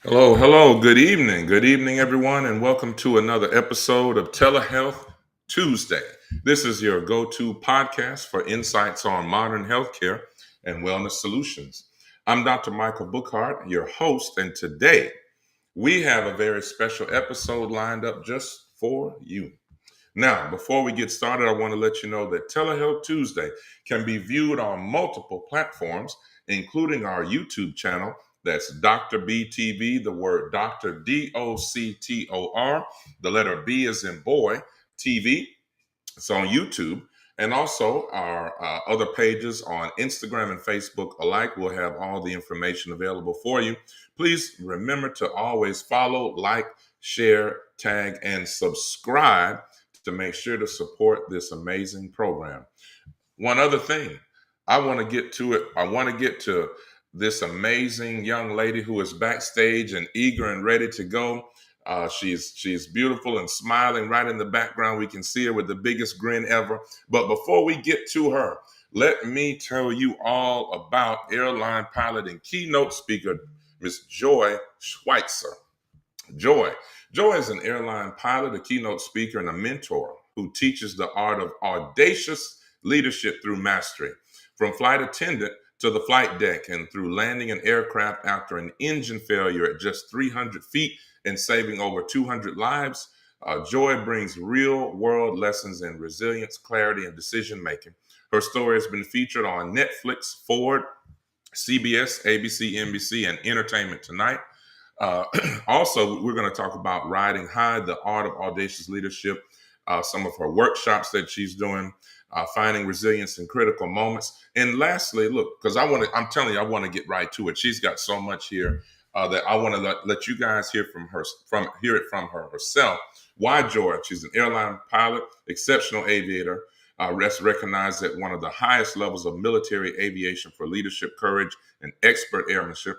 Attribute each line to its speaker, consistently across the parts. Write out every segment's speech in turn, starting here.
Speaker 1: Hello, hello, good evening, everyone, and welcome to another episode of Telehealth Tuesday. This is your go to podcast for insights on modern healthcare and wellness solutions. I'm Dr. Michael Bookhardt, your host, and today we have a very special episode lined up just for you. Now, before we get started, I want to let you know that Telehealth Tuesday can be viewed on multiple platforms, including our YouTube channel. That's Dr. BTV, the word Dr. DOCTOR. The letter B is in boy, TV. It's on YouTube. And also our other pages on Instagram and Facebook alike will have all the information available for you. Please remember to always follow, like, share, tag, and subscribe to make sure to support this amazing program. One other thing, I want to get to it. I want to get to this amazing young lady who is backstage and eager and ready to go. She's beautiful and smiling right in the background. We can see her with the biggest grin ever. But before we get to her, let me tell you all about airline pilot and keynote speaker, Miss Joi Schweitzer. Joi. Joi is an airline pilot, a keynote speaker, and a mentor who teaches the art of audacious leadership through mastery. From flight attendant to the flight deck and through landing an aircraft after an engine failure at just 300 feet and saving over 200 lives, Joi brings real world lessons in resilience, clarity, and decision making. Her story has been featured on Netflix, Ford, CBS, ABC, NBC, and Entertainment Tonight. Uh, Also, we're going to talk about riding high, the art of audacious leadership, some of her workshops that she's doing, finding resilience in critical moments. And lastly, look, because I'm telling you, I want to get right to it. She's got so much here that I want to let you guys hear hear it from her herself. Why Joi? She's an airline pilot, exceptional aviator, recognized at one of the highest levels of military aviation for leadership, courage, and expert airmanship.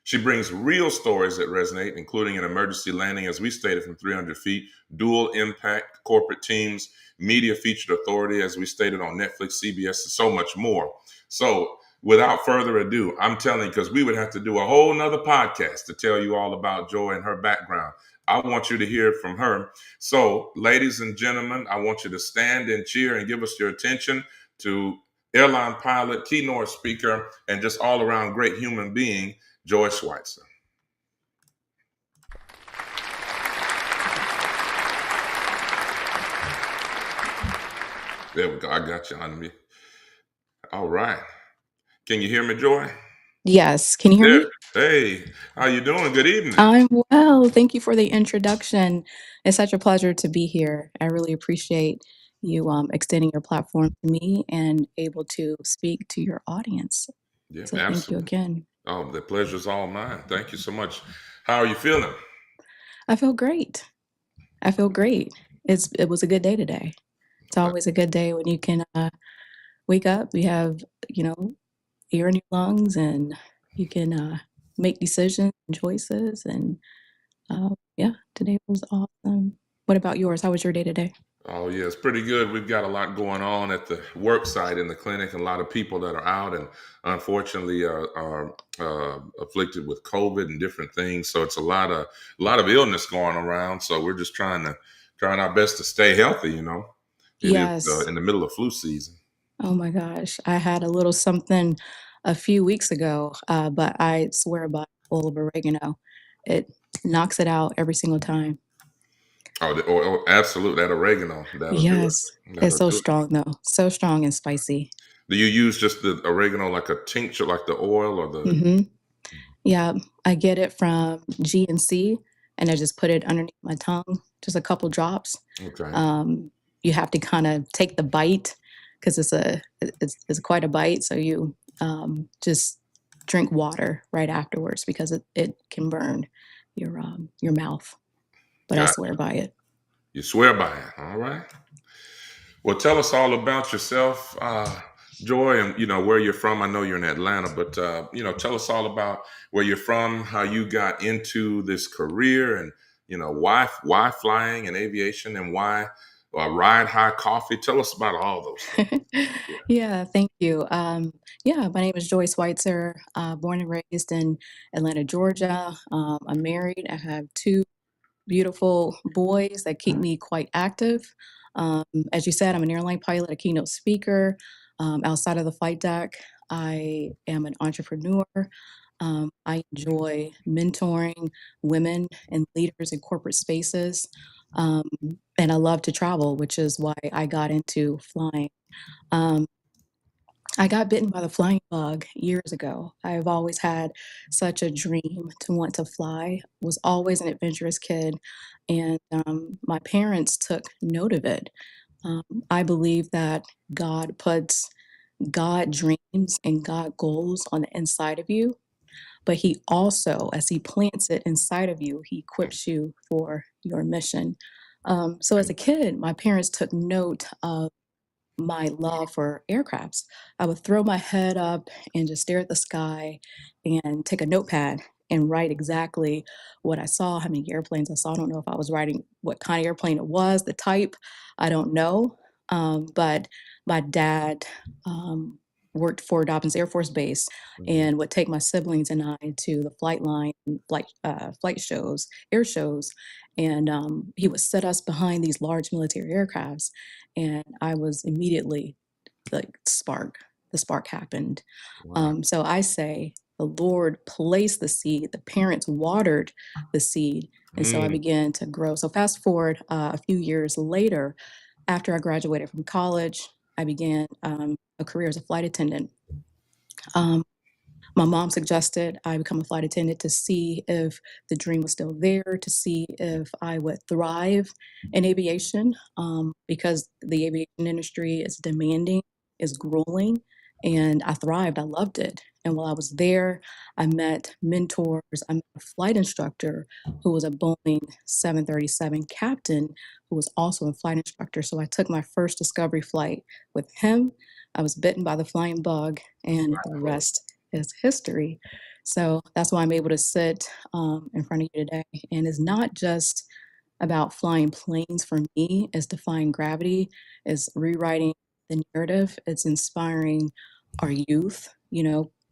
Speaker 1: She brings real stories that resonate, including an emergency landing, as we stated, from 300 feet, dual impact, corporate teams, media featured authority, as we stated on Netflix, CBS, and so much more. So without further ado, I'm telling you, because we would have to do a whole nother podcast to tell you all about Joi and her background. I want you to hear from her. So, ladies and gentlemen, I want you to stand and cheer and give us your attention to airline pilot, keynote speaker, and just all around great human being, Joi Schweitzer. There we go. I got you on me. All right. Can you hear me, Joi?
Speaker 2: Yes. Can you hear
Speaker 1: There.
Speaker 2: me?
Speaker 1: Hey, how you doing? Good evening.
Speaker 2: I'm well. Thank you for the introduction. It's such a pleasure to be here. I really appreciate you extending your platform to me and able to speak to your audience.
Speaker 1: Yeah,
Speaker 2: So thank you
Speaker 1: absolutely.
Speaker 2: again.
Speaker 1: Oh, the pleasure's all mine. Thank you so much. How are you feeling?
Speaker 2: I feel great. I feel great. It was a good day today. It's always a good day when you can wake up. You have air in your lungs, and you can make decisions and choices. And yeah, today was awesome. What about yours? How was your day today?
Speaker 1: Oh, yeah, it's pretty good. We've got a lot going on at the work site in the clinic, and a lot of people that are out and unfortunately are afflicted with COVID and different things. So it's a lot of illness going around. So we're just trying our best to stay healthy. It is
Speaker 2: Yes.
Speaker 1: in the middle of flu season.
Speaker 2: Oh my gosh. I had a little something a few weeks ago, but I swear by oil of oregano. It knocks it out every single time.
Speaker 1: Absolutely, that oregano, that'll do it.
Speaker 2: Yes. It's
Speaker 1: That'll
Speaker 2: so
Speaker 1: do it.
Speaker 2: strong though. So strong and spicy.
Speaker 1: Do you use just the oregano like a tincture, like the oil or the?
Speaker 2: Hmm. Yeah. I get it from GNC and I just put it underneath my tongue, just a couple drops.
Speaker 1: Okay.
Speaker 2: Um, you have to kind of take the bite because it's quite a bite. So you just drink water right afterwards because it can burn your mouth. But I
Speaker 1: Got
Speaker 2: swear by it.
Speaker 1: You swear by it. All right. Well, tell us all about yourself, Joi, and where you're from. I know you're in Atlanta, but tell us all about where you're from, how you got into this career, and why flying and aviation, and why ride high coffee. Tell us about all those things. Yeah.
Speaker 2: Yeah, thank you. Yeah, my name is Joi Schweitzer, born and raised in Atlanta, Georgia. I'm married. I have two beautiful boys that keep me quite active. Um, as you said, I'm an airline pilot, a keynote speaker. Outside of the flight deck, I am an entrepreneur. I enjoy mentoring women and leaders in corporate spaces. Um, and I love to travel, which is why I got into flying. Um, I got bitten by the flying bug years ago. I've always had such a dream to want to fly. Was always an adventurous kid, and my parents took note of it. Um, I believe that God puts God dreams and God goals on the inside of you, but He also, as He plants it inside of you, He equips you for your mission. So as a kid, my parents took note of my love for aircrafts. I would throw my head up and just stare at the sky and take a notepad and write exactly what I saw, how many airplanes I saw. I don't know if I was writing what kind of airplane it was, the type, I don't know. But my dad worked for Dobbins Air Force Base
Speaker 1: Mhm.
Speaker 2: and would take my siblings and I to the flight line, flight shows, air shows, and he would set us behind these large military aircrafts, and I was immediately like the spark happened.
Speaker 1: Wow.
Speaker 2: So I say the Lord placed the seed, the parents watered the seed, and so I
Speaker 1: Mm,
Speaker 2: began to grow. So fast forward a few years later, after I graduated from college, I began a career as a flight attendant. Um, my mom suggested I become a flight attendant to see if the dream was still there, to see if I would thrive in aviation, because the aviation industry is demanding, is grueling, and I thrived. I loved it. And while I was there, I met mentors. I met a flight instructor who was a Boeing 737 captain who was also a flight instructor. So I took my first discovery flight with him. I was bitten by the flying bug, and the rest is history. So that's why I'm able to sit in front of you today. And it's not just about flying planes for me, it's defying gravity, it's rewriting the narrative, it's inspiring our youth,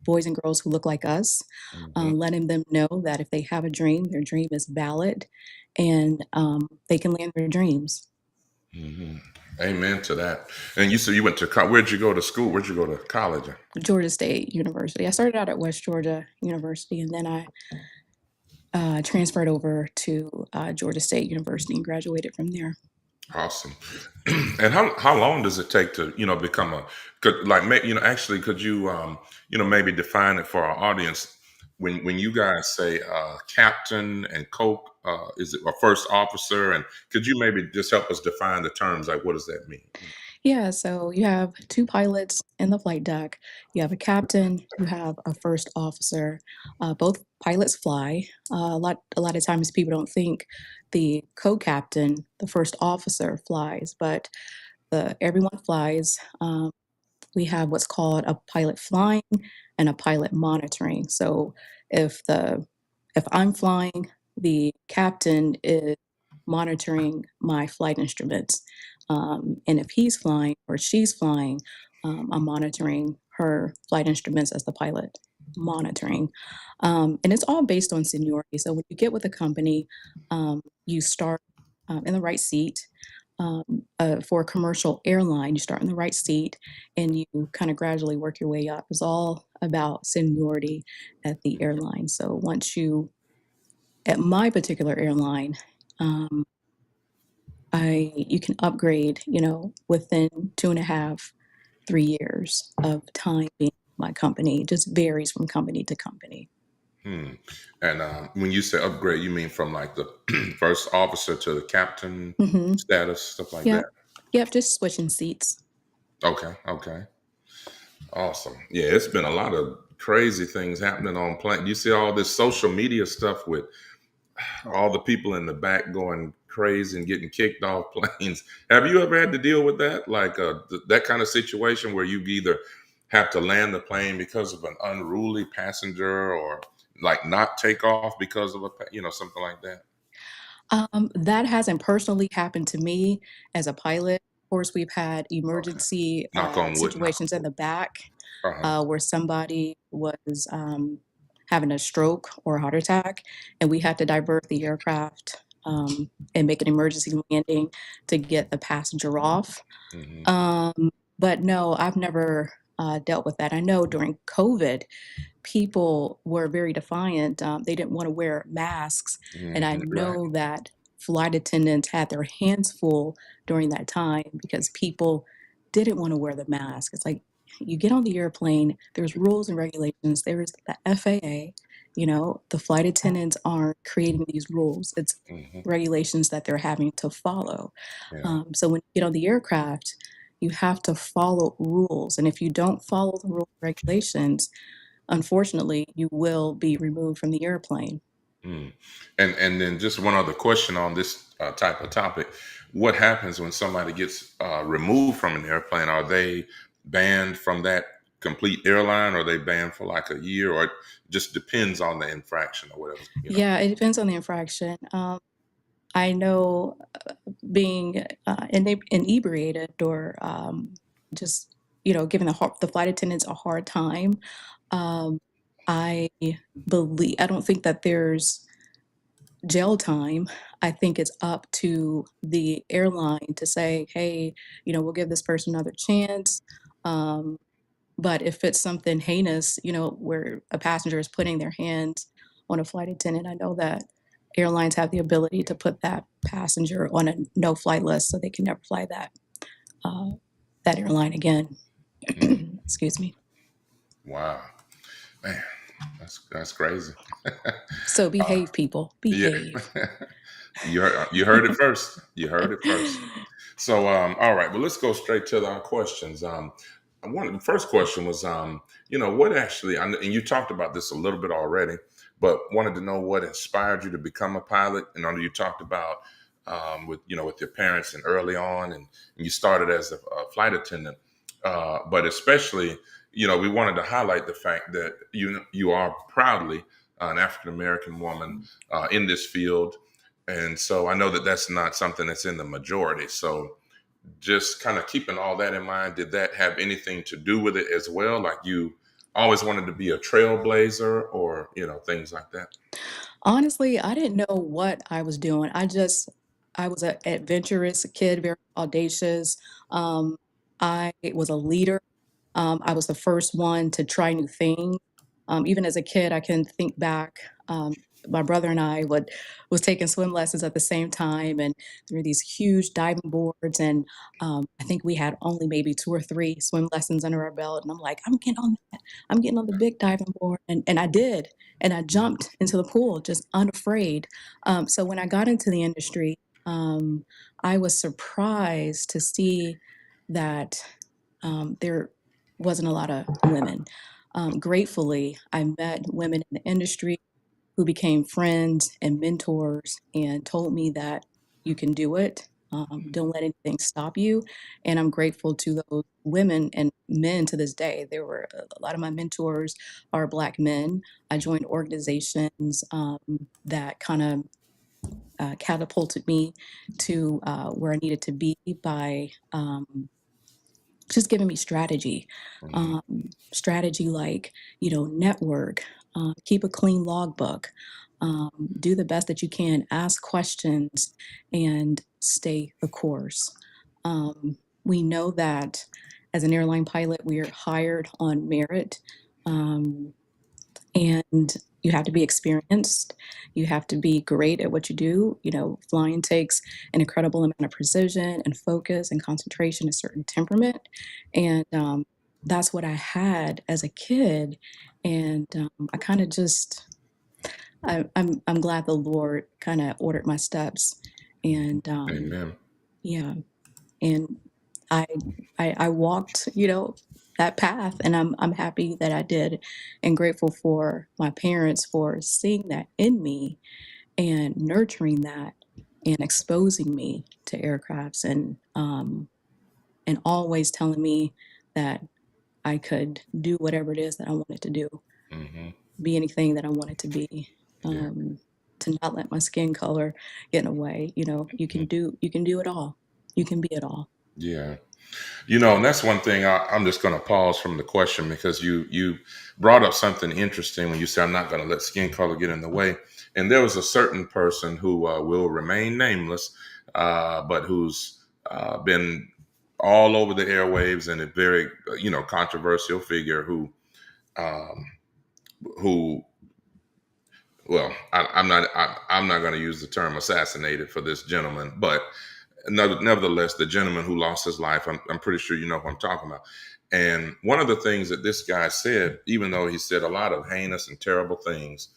Speaker 2: boys and girls who look like us,
Speaker 1: mhm,
Speaker 2: letting them know that if they have a dream, their dream is valid and they can land their dreams.
Speaker 1: mhm. Amen to that. And you said you went to where'd you go to school? Where'd you go to college?
Speaker 2: Georgia State University. I started out at West Georgia University and then I transferred over to Georgia State University and graduated from there.
Speaker 1: Awesome. And how long does it take to become like actually could you maybe define it for our audience when you guys say captain and coke, is it a first officer, and could you maybe just help us define the terms, like what does that mean?
Speaker 2: Yeah, so you have two pilots in the flight deck. You have a captain. You have a first officer. Both pilots fly. A lot of times people don't think the co-captain, the first officer, flies, but the everyone flies. We have what's called a pilot flying and a pilot monitoring. So if the if I'm flying, the captain is monitoring my flight instruments, and if he's flying or she's flying, I'm monitoring her flight instruments as the pilot monitoring. And it's all based on seniority. So when you get with a company, you start in the right seat. For a commercial airline, you start in the right seat and you kind of gradually work your way up. It's all about seniority at the airline. So at my particular airline, um, you can upgrade, within 2.5, 3 years of time being my company. It just varies from company to company.
Speaker 1: Hmm. And when you say upgrade, you mean from like the first officer to the captain
Speaker 2: Hmm.
Speaker 1: status, stuff like that?
Speaker 2: Yep. Yep. Just switching seats.
Speaker 1: Okay, okay. Awesome. Yeah, it's been a lot of crazy things happening on plane. You see all this social media stuff with all the people in the back going crazy and getting kicked off planes. Have you ever had to deal with that? Like that kind of situation where you either have to land the plane because of an unruly passenger, or like not take off because of something like that?
Speaker 2: That hasn't personally happened to me as a pilot. Of course, we've had
Speaker 1: Okay.
Speaker 2: emergency
Speaker 1: Knock on wood. Knock
Speaker 2: situations in
Speaker 1: on
Speaker 2: the back
Speaker 1: wood. Uh-huh.
Speaker 2: where somebody was having a stroke or a heart attack, and we had to divert the aircraft and make an emergency landing to get the passenger off.
Speaker 1: Hmm.
Speaker 2: Um, but no, I've never dealt with that. I know during COVID, people were very defiant. They didn't want to wear masks. And I
Speaker 1: Right.
Speaker 2: know that flight attendants had their hands full during that time because people didn't want to wear the mask. It's like you get on the airplane, there's rules and regulations, there's the FAA, the flight attendants aren't creating these rules. It's
Speaker 1: Hmm.
Speaker 2: regulations that they're having to follow.
Speaker 1: Yeah.
Speaker 2: So when you get on the aircraft, you have to follow rules. And if you don't follow the rules and regulations, unfortunately, you will be removed from the airplane.
Speaker 1: Mm. And then just one other question on this type of topic: what happens when somebody gets removed from an airplane? Are they banned from that complete airline, or are they banned for like a year, or it just depends on the infraction or whatever?
Speaker 2: Yeah, it depends on the infraction. I know being inebriated or just giving the flight attendants a hard time. Um, I I don't think that there's jail time. I think it's up to the airline to say, hey, we'll give this person another chance. Um, But if it's something heinous, where a passenger is putting their hands on a flight attendant, I know that airlines have the ability to put that passenger on a no-flight list so they can never fly uh, that airline again.
Speaker 1: Mm.
Speaker 2: Excuse me.
Speaker 1: Wow, man, that's crazy.
Speaker 2: So
Speaker 1: Uh,
Speaker 2: behave, people.
Speaker 1: yeah,
Speaker 2: Behave.
Speaker 1: you heard it first. You heard it first. So, all right. Well, let's go straight to our questions. The first question was, what actually, and you talked about this a little bit already, but wanted to know what inspired you to become a pilot. And I know you talked about with your parents and early on, and you started as a flight attendant, but especially, we wanted to highlight the fact that you are proudly an African American woman in this field, and so I know that that's not something that's in the majority. So just kind of keeping all that in mind, did that have anything to do with it as well? Like you always wanted to be a trailblazer or, things like that?
Speaker 2: Honestly, I didn't know what I was doing. I was an adventurous kid, very audacious. Um, I was a leader. I was the first one to try new things. Even as a kid, I can think back. My brother and I was taking swim lessons at the same time, and there were these huge diving boards, and I think we had only maybe 2 or 3 swim lessons under our belt. And I'm like, I'm getting on that. I'm getting on the big diving board, and I did, and I jumped into the pool just unafraid. So when I got into the industry, I was surprised to see that there wasn't a lot of women. Gratefully, I met women in the industry who became friends and mentors and told me that you can do it. Don't let anything stop you. And I'm grateful to those women and men to this day. There were a lot of my mentors are Black men. I joined organizations that kind of catapulted me to where I needed to be by just giving me strategy.
Speaker 1: Hmm.
Speaker 2: Strategy like, network, keep a clean logbook, do the best that you can, ask questions, and stay the course. We know that as an airline pilot, we are hired on merit. Um, and you have to be experienced. You have to be great at what you do. Flying takes an incredible amount of precision and focus and concentration, a certain temperament, and that's what I had as a kid. And I kind of just, I'm glad the Lord kind of ordered my steps, and
Speaker 1: Amen.
Speaker 2: yeah, and I I walked, that path, and I'm happy that I did, and grateful for my parents for seeing that in me and nurturing that and exposing me to aircrafts and always telling me that I could do whatever it is that I wanted to do,
Speaker 1: Hmm.
Speaker 2: be anything that I wanted to be.
Speaker 1: Yeah.
Speaker 2: Um, to not let my skin color get in the way. You can do it all. You can be it all.
Speaker 1: Yeah. And that's one thing I'm just going to pause from the question because you brought up something interesting when you said I'm not going to let skin color get in the way. And there was a certain person who will remain nameless, but who's been all over the airwaves and a very controversial figure um, who well I'm not going to use the term assassinated for this gentleman, but nevertheless, the gentleman who lost his life, I'm pretty sure you know who I'm talking about. And one of the things that this guy said, even though he said a lot of heinous and terrible things,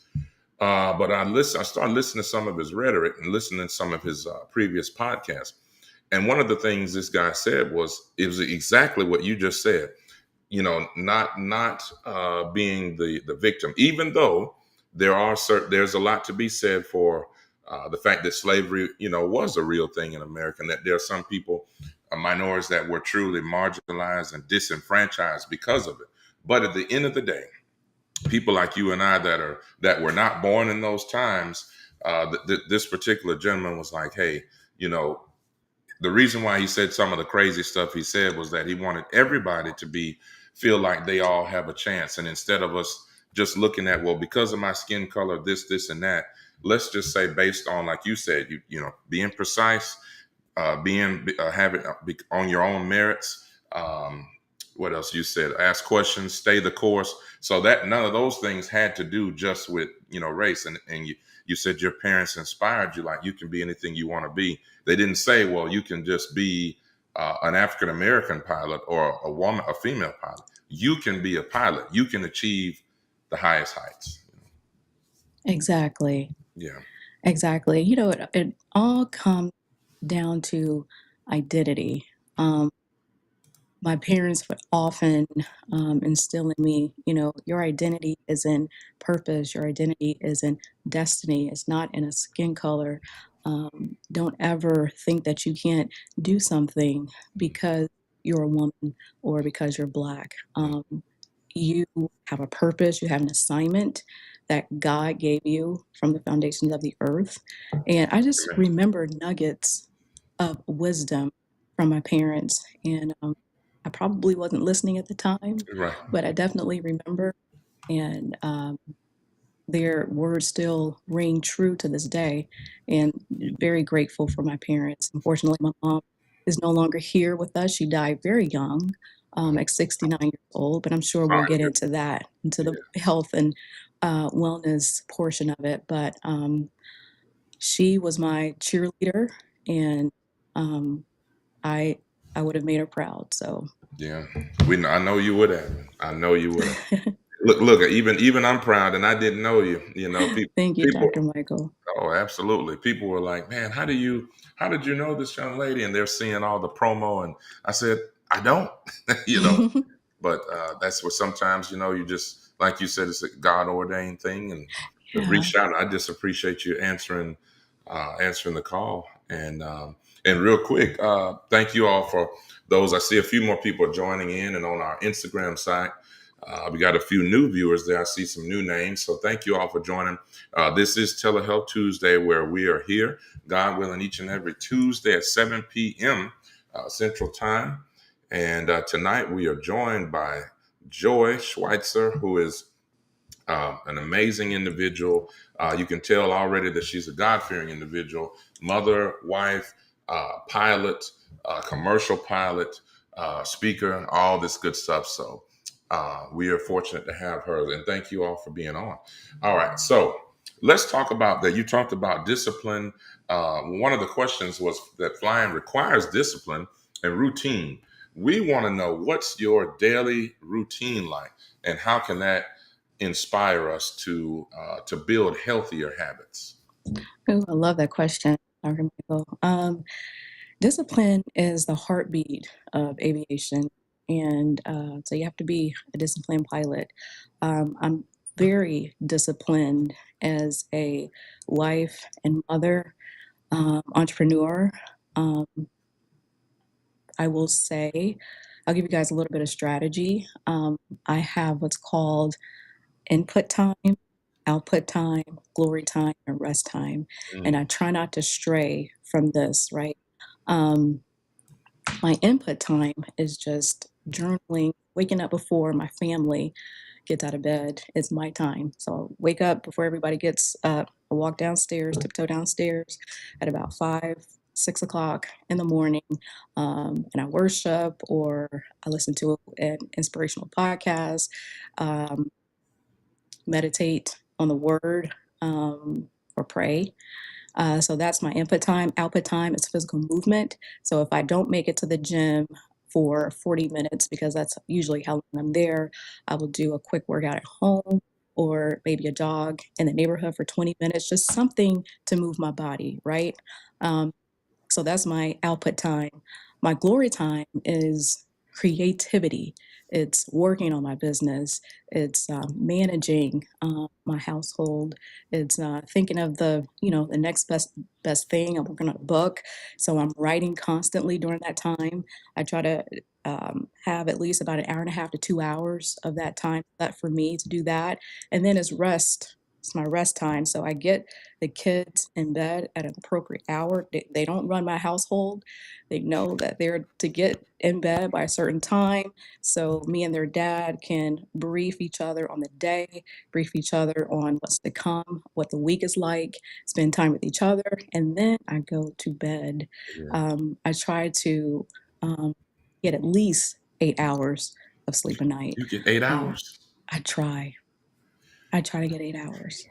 Speaker 1: but I started listening to some of his rhetoric and listening to some of his previous podcasts. And one of the things this guy said was, it was exactly what you just said. Not being the victim, even though there's a lot to be said for the fact that slavery, was a real thing in America, and that there are some people, minorities, that were truly marginalized and disenfranchised because of it. But at the end of the day, people like you and I that were not born in those times, this particular gentleman was like, hey, you know, the reason why he said some of the crazy stuff he said was that he wanted everybody to feel like they all have a chance. And instead of us just looking at, well, because of my skin color, this and that, let's just say, based on, like you said, being precise, being having on your own merits. What else you said? Ask questions, stay the course. So that none of those things had to do just with race. And you said your parents inspired you, like you can be anything you want to be. They didn't say, well, you can just be an African American pilot or a female pilot. You can be a pilot. You can achieve the highest heights.
Speaker 2: Exactly.
Speaker 1: Yeah.
Speaker 2: Exactly. It all comes down to identity. My parents would often instill in me, your identity is in purpose, your identity is in destiny, it's not in a skin color. Don't ever think that you can't do something because you're a woman or because you're Black. You have a purpose, you have an assignment that God gave you from the foundations of the earth. And I just
Speaker 1: Amen.
Speaker 2: remember nuggets of wisdom from my parents. And I probably wasn't listening at the time,
Speaker 1: Right.
Speaker 2: but I definitely remember. And their words still ring true to this day. And very grateful for my parents. Unfortunately, my mom is no longer here with us. She died very young, at 69 years old. But I'm sure we'll get
Speaker 1: Sorry.
Speaker 2: into that, into the
Speaker 1: Yeah.
Speaker 2: health and wellness portion of it. But she was my cheerleader, and um, I I would have made her proud. So
Speaker 1: Yeah. I know you would have. I know you would have. Look, even I'm proud, and I didn't know you.
Speaker 2: thank you,
Speaker 1: People.
Speaker 2: Dr. Michael.
Speaker 1: Oh, absolutely. People were like, "Man, how did you know this young lady?" And they're seeing all the promo, and I said, "I don't," you know. But that's what sometimes, you just like you said, it's a God ordained thing, and to
Speaker 2: Yeah.
Speaker 1: reach out. I just appreciate you answering the call, and real quick, thank you all for those. I see a few more people joining in, and on our Instagram site. We got a few new viewers there. I see some new names. So thank you all for joining. This is Telehealth Tuesday, where we are here, God willing, each and every Tuesday at 7 p.m. Central Time. And tonight we are joined by Joi Schweitzer, who is an amazing individual. You can tell already that she's a God-fearing individual, mother, wife, pilot, commercial pilot, speaker, all this good stuff. So we are fortunate to have her, and thank you all for being on. All right, so let's talk about that. You talked about discipline. One of the questions was that flying requires discipline and routine. We want to know, what's your daily routine like, and how can that inspire us to build healthier habits?
Speaker 2: Ooh, I love that question, Dr. Michael. Discipline is the heartbeat of aviation, and so you have to be a disciplined pilot. I'm very disciplined as a wife and mother, entrepreneur. Um, I will say, I'll give you guys a little bit of strategy. I have what's called input time output time, glory time, and rest time. And I try not to stray from this, right? Um, my input time is just journaling, waking up before my family gets out of bed is my time. So I'll wake up before everybody gets up. I walk downstairs, tiptoe downstairs at about 5, 6 o'clock in the morning, and I worship or I listen to an inspirational podcast, um, meditate on the word, or pray. So that's my input time. Output time is physical movement. So if I don't make it to the gym for 40 minutes, because that's usually how long I'm there, I will do a quick workout at home or maybe a jog in the neighborhood for 20 minutes, just something to move my body, right? Um, so that's my output time. My glory time is creativity. It's working on my business. It's managing my household. It's thinking of the next best thing. I'm working on a book, so I'm writing constantly during that time. I try to have at least about an hour and a half to 2 hours of that time set for me to do that, and then it's rest. It's my rest time. So I get the kids in bed at an appropriate hour. They don't run my household. They know that they're to get in bed by a certain time. So me and their dad can brief each other on the day, brief each other on what's to come, what the week is like, spend time with each other, and then I go to bed.
Speaker 1: Yeah.
Speaker 2: I try to um, get at least 8 hours of sleep a night.
Speaker 1: You get 8
Speaker 2: Uh,
Speaker 1: hours?
Speaker 2: I try. I try to get 8 hours.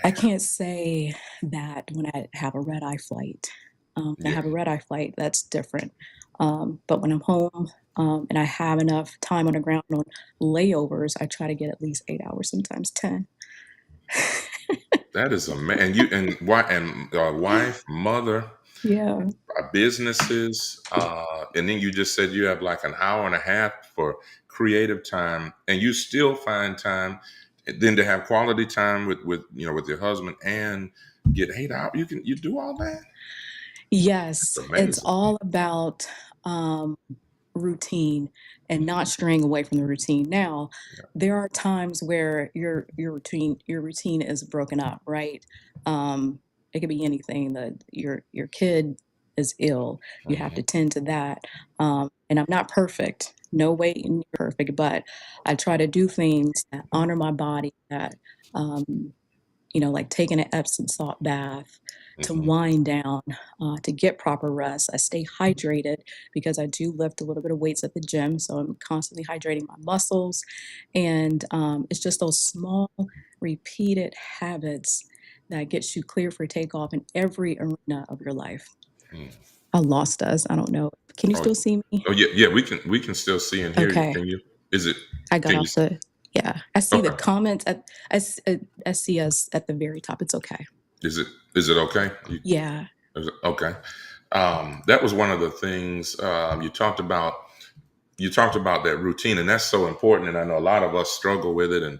Speaker 2: I can't say that when I have a red eye flight. When I
Speaker 1: Yeah.
Speaker 2: have a red eye flight, that's different. But when I'm home and I have enough time on the ground on layovers, I try to get at least 8 hours, sometimes 10.
Speaker 1: That is amazing. And you and wife, mother,
Speaker 2: Yeah.
Speaker 1: businesses, and then you just said you have like an hour and a half for creative time, and you still find time then to have quality time with your husband and get 8 hours. You do all that.
Speaker 2: Yes,
Speaker 1: That's
Speaker 2: it's
Speaker 1: amazing.
Speaker 2: all about um, routine and not straying away from the routine. Now,
Speaker 1: Yeah.
Speaker 2: there are times where your routine is broken up, right? It could be anything that your kid is ill. You have
Speaker 1: Mhm.
Speaker 2: to tend to that. And I'm not perfect. No way near perfect, but I try to do things that honor my body, that um, like taking an Epsom salt bath to
Speaker 1: Mhm.
Speaker 2: wind down, to get proper rest. I stay hydrated because I do lift a little bit of weights at the gym, so I'm constantly hydrating my muscles. And it's just those small, repeated habits that gets you clear for takeoff in every arena of your life.
Speaker 1: Mm.
Speaker 2: I lost us. I don't know. Can you
Speaker 1: Oh,
Speaker 2: still see me?
Speaker 1: oh yeah, yeah. We can still see and hear you.
Speaker 2: Okay.
Speaker 1: Can you? Is it?
Speaker 2: I got
Speaker 1: Can you?
Speaker 2: off the. Yeah. I see the
Speaker 1: Okay.
Speaker 2: comments. I see us at the very top. It's okay.
Speaker 1: Is it? Is it okay?
Speaker 2: Yeah.
Speaker 1: Okay. That was one of the things you talked about. You talked about that routine, and that's so important. And I know a lot of us struggle with it. And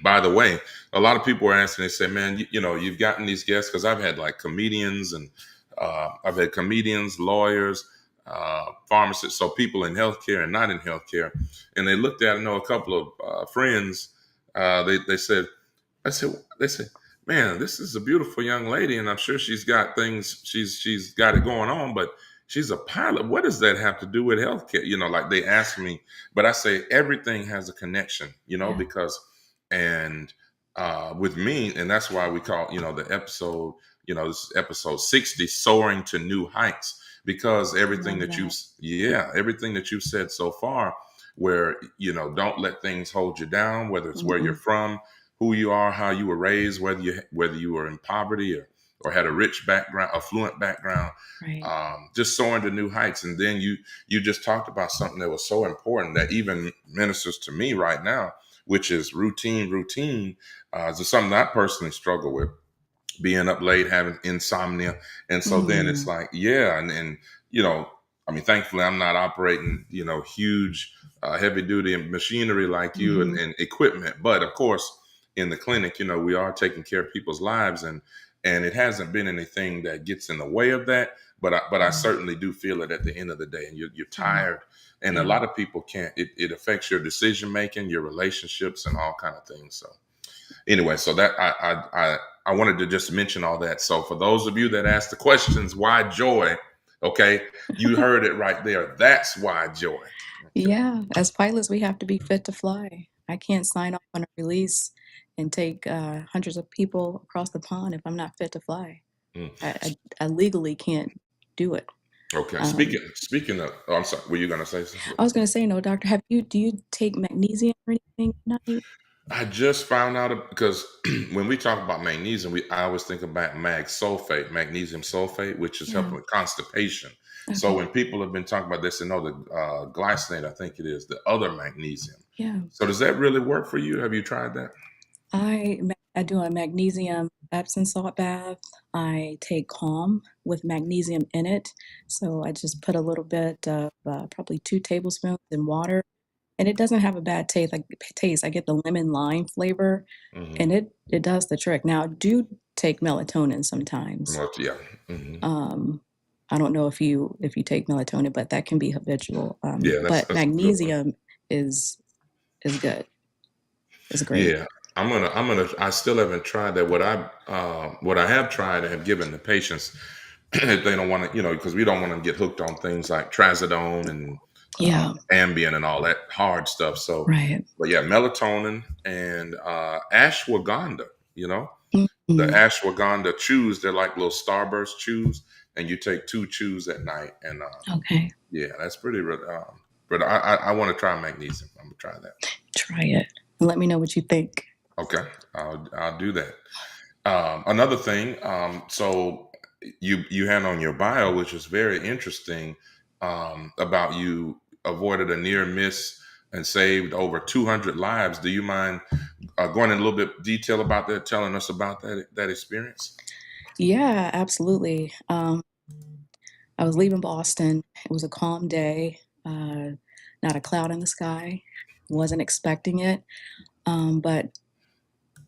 Speaker 1: by the way, a lot of people are asking. They say, "Man, you've gotten these guests," because I've had like comedians, and I've had comedians, lawyers, pharmacists, so people in healthcare and not in healthcare. And they looked at, I know a couple of friends. They said, they said, man, this is a beautiful young lady, and I'm sure she's got things, she's got it going on, but she's a pilot. What does that have to do with healthcare? Like they ask me, but I say everything has a connection,
Speaker 2: Yeah.
Speaker 1: because and with me, and that's why we call the episode, this is episode 60, Soaring to New Heights, because
Speaker 2: I love that.
Speaker 1: everything that you've said so far, where don't let things hold you down, whether it's where you're
Speaker 2: Mm-mm.
Speaker 1: from, who you are, how you were raised, whether you were in poverty or had a rich background, affluent background,
Speaker 2: Right.
Speaker 1: just soaring to new heights. And then you just talked about something that was so important that even ministers to me right now, which is routine. Routine is something I personally struggle with, being up late, having insomnia. And so then it's
Speaker 2: Mm.
Speaker 1: like, yeah. And you know, I mean, thankfully I'm not operating, huge, heavy duty machinery like you
Speaker 2: Mhm.
Speaker 1: and equipment. But of course, in the clinic, we are taking care of people's lives. And and it hasn't been anything that gets in the way of that. But I certainly do feel it at the end of the day, and you're tired, and a
Speaker 2: Yeah.
Speaker 1: lot of people can't. It affects your decision making, your relationships, and all kind of things. So anyway, so that I wanted to just mention all that. So for those of you that ask the questions, why joy? Okay, you heard it right there. That's why joy. Okay.
Speaker 2: Yeah, as pilots, we have to be fit to fly. I can't sign off on a release and take hundreds of people across the pond if I'm not fit to fly.
Speaker 1: Mm.
Speaker 2: I legally can't do it.
Speaker 1: Okay.
Speaker 2: Um,
Speaker 1: Speaking of, oh, I'm sorry. Were you gonna say something?
Speaker 2: I was going to say, no, doctor, do you take magnesium or anything at night?
Speaker 1: I just found out because when we talk about magnesium, I always think about magnesium sulfate, which is
Speaker 2: Yeah.
Speaker 1: helping with constipation. So
Speaker 2: Okay.
Speaker 1: when people have been talking about this, they know the glycinate, I think it is the other magnesium.
Speaker 2: Yeah.
Speaker 1: So does that really work for you? Have you tried that?
Speaker 2: I do a magnesium Epsom salt bath. I take Calm with magnesium in it. So I just put a little bit of probably 2 tablespoons in water, and it doesn't have a bad taste. I get the lemon lime flavor,
Speaker 1: Hmm.
Speaker 2: and it does the trick. Now, I do take melatonin sometimes.
Speaker 1: Yeah. Hmm.
Speaker 2: Um, I don't know if you take melatonin, but that can be habitual.
Speaker 1: Yeah,
Speaker 2: But
Speaker 1: that's a good one.
Speaker 2: magnesium is is good. It's great.
Speaker 1: Yeah, I still haven't tried that. What I have tried and have given the patients, if they don't want to, because we don't want to get hooked on things like trazodone and
Speaker 2: Yeah,
Speaker 1: Ambien and all that hard stuff. So,
Speaker 2: right.
Speaker 1: but yeah, melatonin and ashwagandha. You know, the
Speaker 2: Mhm.
Speaker 1: ashwagandha chews. They're like little Starburst chews, and you take 2 chews at night. And
Speaker 2: Okay,
Speaker 1: yeah, that's pretty. But I want to try magnesium. I'm gonna try that.
Speaker 2: try it and let me know what you think.
Speaker 1: Okay, I'll do that. Another thing, so you had on your bio, which was very interesting, about you avoided a near miss and saved over 200 lives. Do you mind going in a little bit detail about that, telling us about that experience?
Speaker 2: Yeah, absolutely. I was leaving Boston. It was a calm day, not a cloud in the sky. Wasn't expecting it, but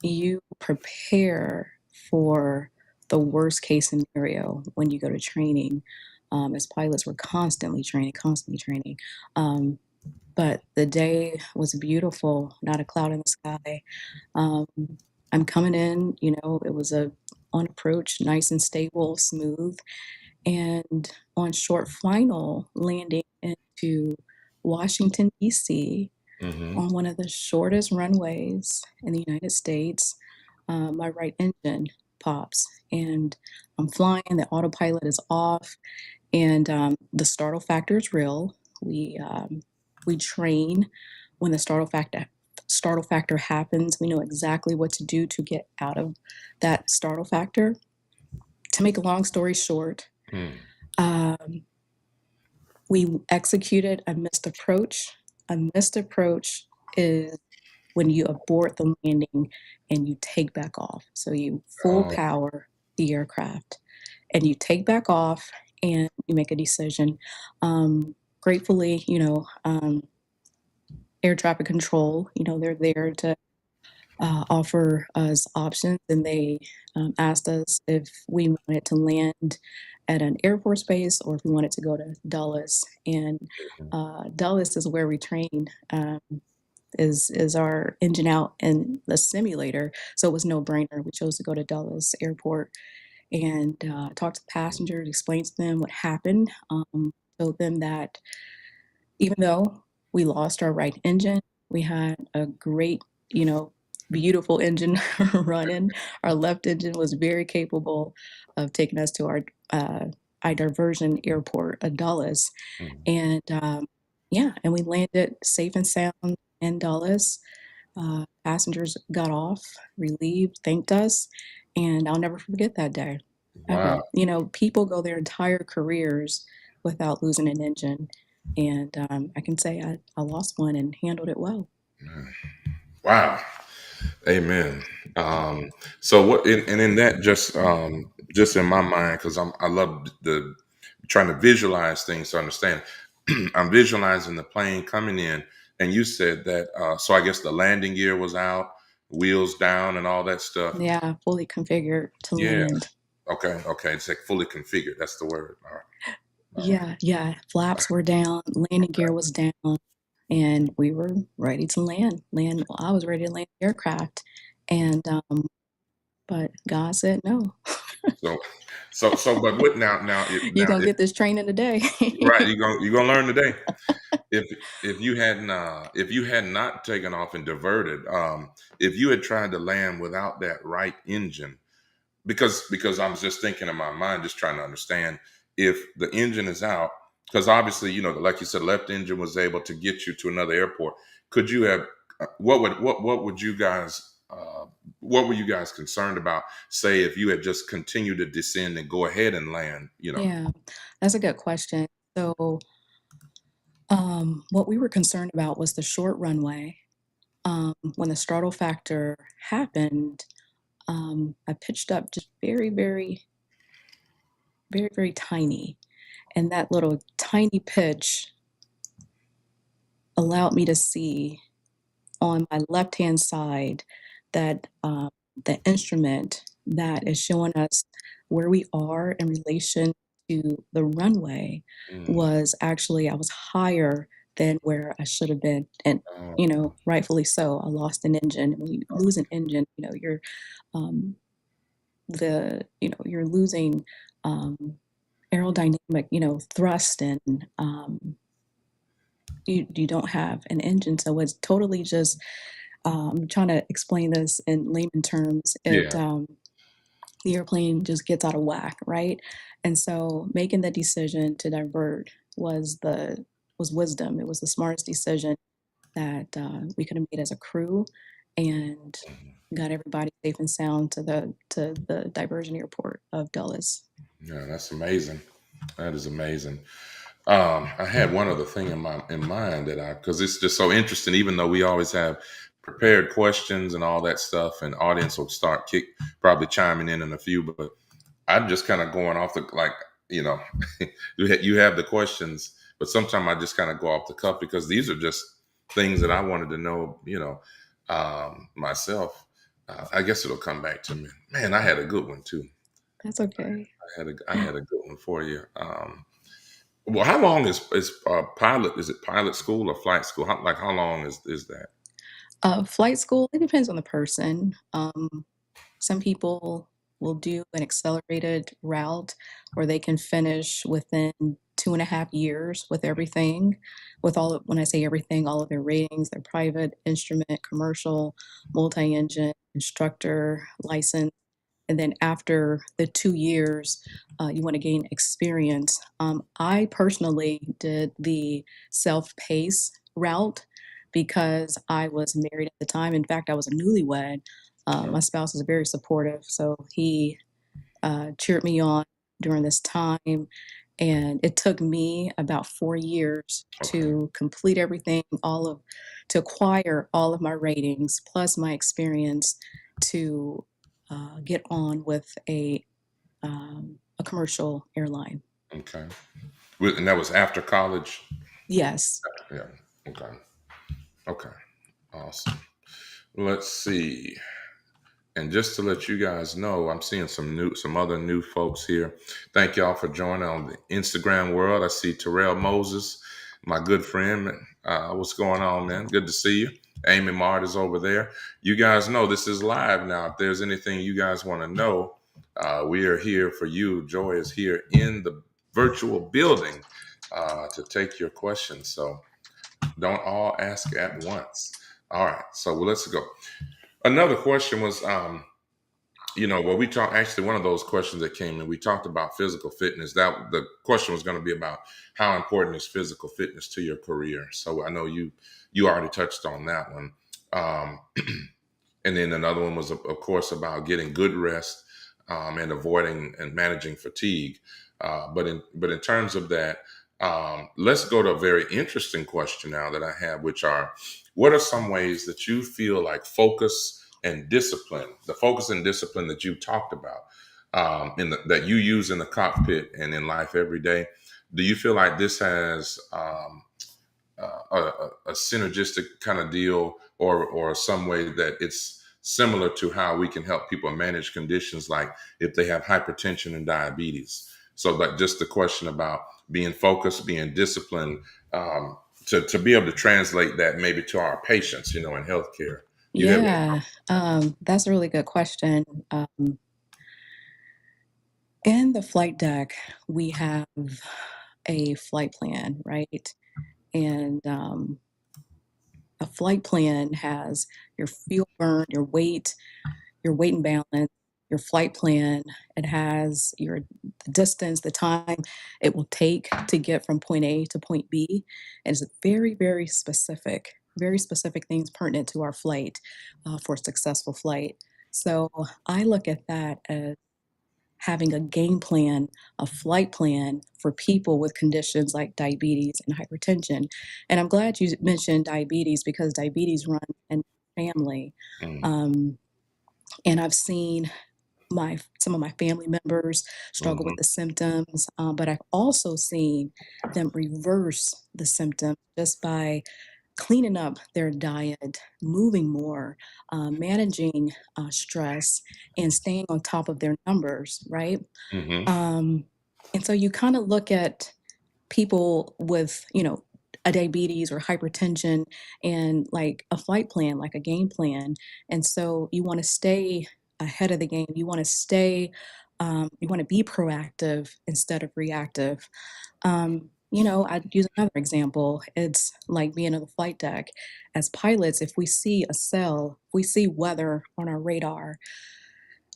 Speaker 2: you prepare for the worst case scenario when you go to training. As pilots, we're constantly training, constantly training. Um, but the day was beautiful, not a cloud in the sky. Um, I'm coming in, it was a on approach, nice and stable, smooth, and on short final landing into Washington, D.C.,
Speaker 1: Hmm.
Speaker 2: on one of the shortest runways in the United States, my right engine pops, and I'm flying. The autopilot is off, and the startle factor is real. We train when the startle factor happens. We know exactly what to do to get out of that startle factor. To make a long story short,
Speaker 1: Mm.
Speaker 2: um, we executed a missed approach. A missed approach is when you abort the landing and you take back off. So you full
Speaker 1: Oh,
Speaker 2: power the aircraft and you take back off and you make a decision. Gratefully, air traffic control, they're there to offer us options, and they asked us if we wanted to land at an Air Force base or if we wanted to go to Dulles. And Dulles is where we train. Is our engine out in the simulator, so it was no brainer. We chose to go to Dulles Airport and talk to the passengers, explain to them what happened, told them that even though we lost our right engine, we had a great, beautiful engine running. Our left engine was very capable of taking us to our diversion airport, Dulles.
Speaker 1: mm.
Speaker 2: And yeah, and we landed safe and sound in Dulles. Passengers got off, relieved, thanked us, and I'll never forget that day, ever.
Speaker 1: Wow.
Speaker 2: People go their entire careers without losing an engine, and I can say I lost one and handled it well.
Speaker 1: Mm. Wow. Amen. So what, and in that, just in my mind, because I love the trying to visualize things to understand. I'm visualizing the plane coming in, and you said that. So I guess the landing gear was out, wheels down and all that stuff.
Speaker 2: Yeah, fully configured to
Speaker 1: Yeah.
Speaker 2: land.
Speaker 1: Okay. Okay. It's like fully configured. That's the word. All right. All right.
Speaker 2: Yeah, yeah. Flaps were down, landing gear was down, and we were ready to land. Well, I was ready to land the aircraft, and but God said no.
Speaker 1: So, but what
Speaker 2: You're
Speaker 1: now,
Speaker 2: gonna get this training today.
Speaker 1: right, you're gonna learn today. If if you had not taken off and diverted, if you had tried to land without that right engine, because I was just thinking in my mind, just trying to understand if the engine is out, because obviously, like you said, left engine was able to get you to another airport. Could you have? What would you guys? What were you guys concerned about? Say if you had just continued to descend and go ahead and land,
Speaker 2: Yeah, that's a good question. So, what we were concerned about was the short runway. When the startle factor happened, I pitched up just very, very, very, very tiny. And that little tiny pitch allowed me to see on my left-hand side that the instrument that is showing us where we are in relation to the runway
Speaker 1: Mm.
Speaker 2: was actually, I was higher than where I should have been. And,
Speaker 1: Oh,
Speaker 2: rightfully so. I lost an engine. When you lose an engine, um, you're losing um, aerodynamic, thrust, and you don't have an engine. So it's totally just trying to explain this in layman terms.
Speaker 1: yeah.
Speaker 2: The airplane just gets out of whack, right? And so making the decision to divert was wisdom. It was the smartest decision that we could have made as a crew, and
Speaker 1: Mhm.
Speaker 2: got everybody safe and sound to the diversion airport of Dulles.
Speaker 1: Yeah, that's amazing. That is amazing. I had one other thing in mind that because it's just so interesting. Even though we always have prepared questions and all that stuff, and audience will start probably chiming in a few, but I'm just kind of going off the you know, you have the questions, but sometimes I just kind of go off the cuff because these are just things that I wanted to know. Myself. I guess it'll come back to me. Man, I had a good one too.
Speaker 2: That's okay.
Speaker 1: I had a good one for you. Well, how long is pilot? Is it pilot school or flight school? How long is that?
Speaker 2: Flight school, it depends on the person. Some people will do an accelerated route where they can finish within 2.5 years with everything, when I say everything, all of their ratings, their private, instrument, commercial, multi-engine, instructor, license. And then after the 2 years, you want to gain experience. I personally did the self-pace route because I was married at the time. In fact, I was a newlywed.
Speaker 1: Oh,
Speaker 2: My spouse is very supportive, so he cheered me on during this time. And it took me about 4 years
Speaker 1: okay,
Speaker 2: to complete everything, to acquire all of my ratings plus my experience to get on with a commercial airline.
Speaker 1: okay. And that was after college.
Speaker 2: Yes.
Speaker 1: Yeah. Okay. Okay. Awesome. Let's see. And just to let you guys know, I'm seeing some other new folks here. Thank y'all for joining on the Instagram world. I see Terrell Moses, my good friend. What's going on, man? Good to see you. Amy Mart is over there. You guys know this is live now. If there's anything you guys want to know, we are here for you. Joy is here in the virtual building to take your questions. So don't all ask at once. All right. So let's go. Another question was, well, we talked actually one of those questions that came in. We talked about physical fitness. That the question was going to be about how important is physical fitness to your career. So I know you already touched on that one. Um, and then another one was, of course, about getting good rest and avoiding and managing fatigue. But in terms of that, let's go to a very interesting question now that I have, which are, what are some ways that you feel like the focus and discipline that you talked about that you use in the cockpit and in life every day? Do you feel like this has a synergistic kind of deal, or some way that it's similar to how we can help people manage conditions like if they have hypertension and diabetes. So, like just the question about being focused, being disciplined, to be able to translate that maybe to our patients, in healthcare. Do you have any?
Speaker 2: Yeah, that's a really good question. In the flight deck, we have a flight plan, right? And a flight plan has your fuel burn, your weight and balance, your flight plan. It has your the distance, the time it will take to get from point A to point B. It's very specific things pertinent to our flight for a successful flight. So I look at that as having a game plan, a flight plan for people with conditions like diabetes and hypertension. And I'm glad you mentioned diabetes because diabetes runs in my family.
Speaker 1: Mm,
Speaker 2: Um, and I've seen some of my family members struggle
Speaker 1: mhm,
Speaker 2: with the symptoms, but I've also seen them reverse the symptoms just by cleaning up their diet, moving more, managing stress, and staying on top of their numbers, right?
Speaker 1: mhm,
Speaker 2: Um, and so you kind of look at people with, a diabetes or hypertension and like a flight plan, like a game plan. And so you want to stay ahead of the game. You want to be proactive instead of reactive. I'd use another example. It's like being on the flight deck. As pilots, if we see a cell, if we see weather on our radar,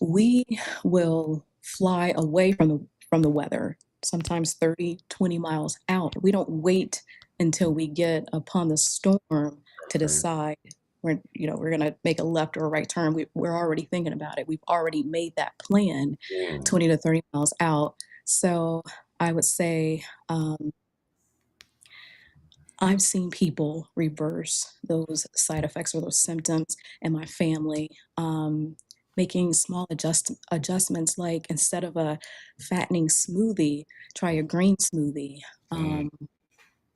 Speaker 2: we will fly away from the weather, sometimes 30, 20 miles out. We don't wait until we get upon the storm to
Speaker 1: okay.
Speaker 2: decide we're going to make a left or a right turn. We're already thinking about it. We've already made that plan
Speaker 1: Mm,
Speaker 2: 20 to 30 miles out. So I would say I've seen people reverse those side effects or those symptoms in my family, making small adjustments like instead of a fattening smoothie, try a green smoothie.
Speaker 1: mm,
Speaker 2: Um,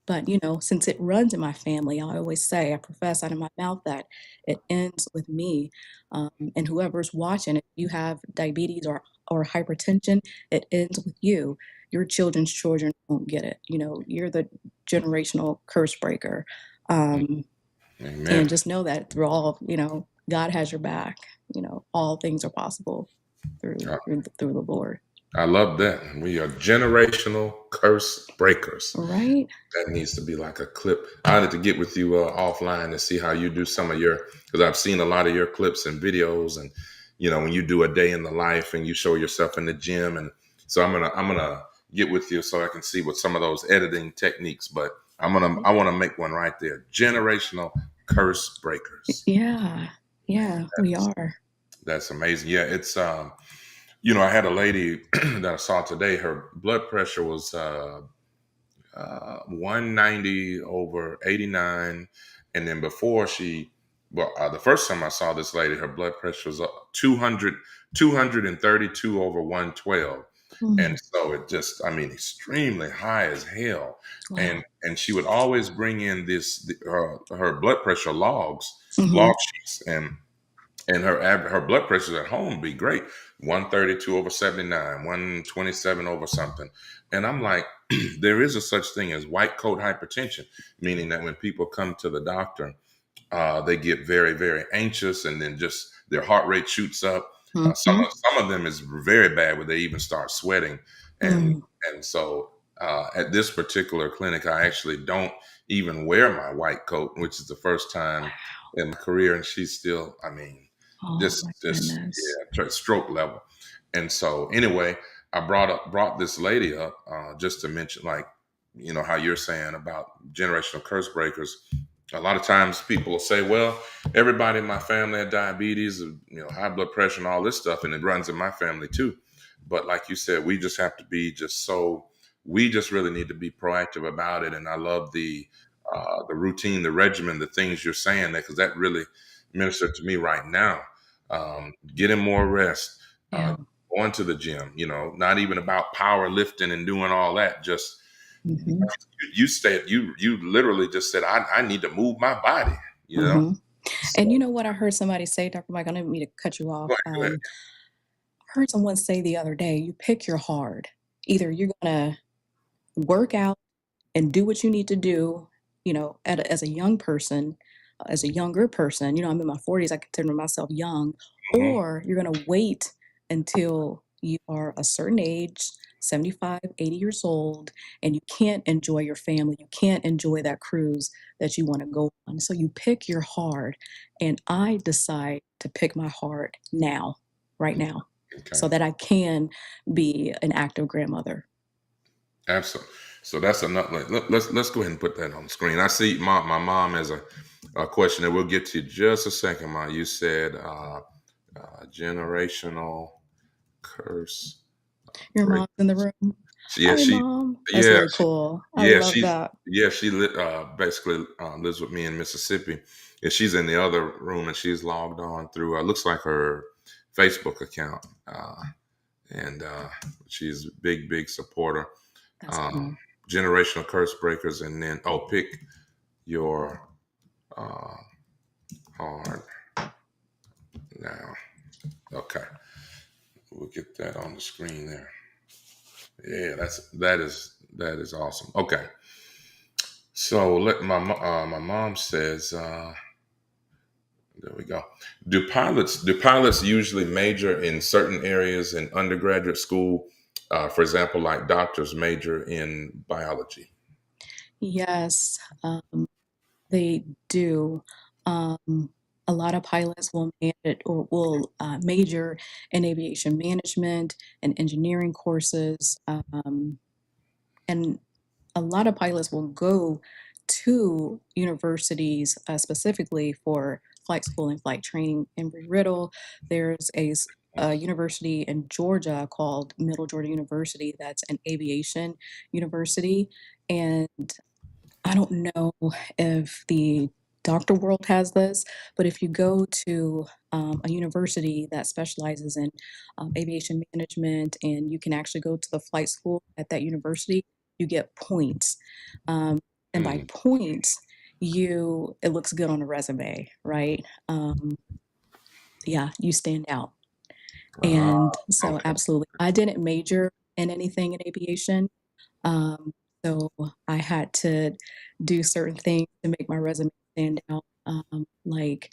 Speaker 2: but since it runs in my family, I always say, I profess out of my mouth that it ends with me. And whoever's watching, if you have diabetes or hypertension, it ends with you. Your children's children won't get it. You're the generational curse breaker.
Speaker 1: mm.
Speaker 2: Um, and
Speaker 1: Amen.
Speaker 2: just know that through all, God has your back. All things are possible through the Lord.
Speaker 1: I love that. We are generational curse breakers.
Speaker 2: Right?
Speaker 1: That needs to be like a clip. I need to get with you offline and see how you do some of your, because I've seen a lot of your clips and videos, and when you do a day in the life and you show yourself in the gym, and so I'm gonna get with you so I can see what some of those editing techniques. But I want to make one right there. Generational curse breakers.
Speaker 2: Yeah. Yeah, we are.
Speaker 1: That's amazing. Yeah, it's I had a lady that I saw today. Her blood pressure was 190 over 89. And then before the first time I saw this lady, her blood pressure was 232 over 112. And
Speaker 2: Mm,
Speaker 1: so it just, I mean, extremely high as hell.
Speaker 2: wow.
Speaker 1: And she would always bring in her blood pressure log
Speaker 2: Mhm.
Speaker 1: sheets. And her blood pressures at home would be great, 132 over 79, 127 over something. And I'm like, there is a such thing as white coat hypertension, meaning that when people come to the doctor, they get very, very anxious, and then just their heart rate shoots up.
Speaker 2: Mhm.
Speaker 1: Some of them is very bad, where they even start sweating, and
Speaker 2: Mm.
Speaker 1: and so at this particular clinic, I actually don't even wear my white coat, which is the first time in my career, and she's still, I mean,
Speaker 2: Oh my
Speaker 1: just
Speaker 2: goodness.
Speaker 1: yeah, stroke level. And so anyway, I brought this lady up just to mention, like, how you're saying about generational curse breakers. A lot of times people will say, well, everybody in my family had diabetes, high blood pressure and all this stuff, and it runs in my family too. But like you said, we just have to be we just really need to be proactive about it. And I love the routine, the regimen, the things you're saying there, because that really ministered to me right now. Getting more rest,
Speaker 2: Yeah.
Speaker 1: going to the gym, not even about powerlifting and doing all that, just
Speaker 2: Mhm.
Speaker 1: you literally just said, I need to move my body, you know?
Speaker 2: Mhm. And you
Speaker 1: So
Speaker 2: know what I heard somebody say, Dr. Mike, I don't mean to cut you
Speaker 1: go
Speaker 2: off.
Speaker 1: ahead, go ahead.
Speaker 2: I heard someone say the other day, you pick your hard. Either you're going to work out and do what you need to do, as a young person, as a younger person, I'm in my 40s, I consider myself young,
Speaker 1: Mhm.
Speaker 2: or you're going to wait until you are a certain age, 75, 80 years old, and you can't enjoy your family. You can't enjoy that cruise that you want to go on. So you pick your hard. And I decide to pick my hard now, right now,
Speaker 1: Okay.
Speaker 2: so that I can be an active grandmother.
Speaker 1: Absolutely. So that's another. Let's go ahead and put that on the screen. I see my mom has a question that we'll get to just a second. Ma, you said generational curse
Speaker 2: Your
Speaker 1: break.
Speaker 2: mom's in the room.
Speaker 1: Yeah,
Speaker 2: Hi, mom. That's
Speaker 1: yeah,
Speaker 2: really cool. I
Speaker 1: yeah,
Speaker 2: love that.
Speaker 1: basically lives with me in Mississippi, and she's in the other room, and she's logged on through. Looks like her Facebook account, and she's a big supporter.
Speaker 2: That's
Speaker 1: Um,
Speaker 2: cool.
Speaker 1: generational curse breakers, and then pick your uh, hard now. Okay, we'll get that on the screen there. Yeah, that is awesome. Okay, so my mom says. There we go. Do pilots usually major in certain areas in undergraduate school? For example, like doctors major in biology.
Speaker 2: Yes, they do. Um, a lot of pilots will major in aviation management and engineering courses, and a lot of pilots will go to universities specifically for flight school and flight training. Embry-Riddle, there's a university in Georgia called Middle Georgia University that's an aviation university. And I don't know if the doctor world has this, but if you go to a university that specializes in aviation management and you can actually go to the flight school at that university, you get points. Um, and by
Speaker 1: Mm,
Speaker 2: points, it looks good on a resume, right? Yeah, you stand out.
Speaker 1: ah,
Speaker 2: And so,
Speaker 1: okay.
Speaker 2: absolutely, I didn't major in anything in aviation. Um, so I had to do certain things to make my resume stand out, like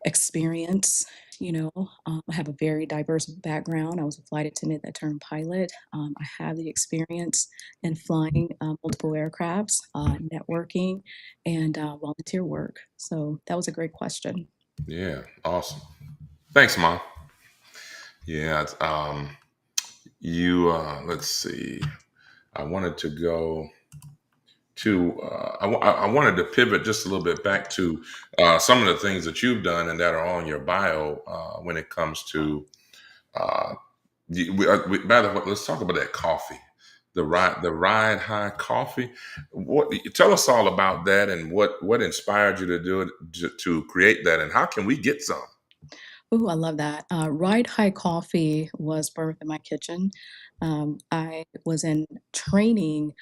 Speaker 2: experience. I have a very diverse background. I was a flight attendant that turned pilot. I have the experience in flying multiple aircrafts, networking, and volunteer work. So that was a great question.
Speaker 1: Yeah, awesome. Thanks, mom. Yeah, you. Let's see. I wanted to go to. I wanted to pivot just a little bit back to some of the things that you've done and that are on your bio when it comes to. Uh, by the way, let's talk about that coffee, the ride high coffee. What tell us all about that, and what inspired you to do it to create that, and how can we get some?
Speaker 2: Ooh, I love that. Ride High Coffee was birthed in my kitchen. I was in training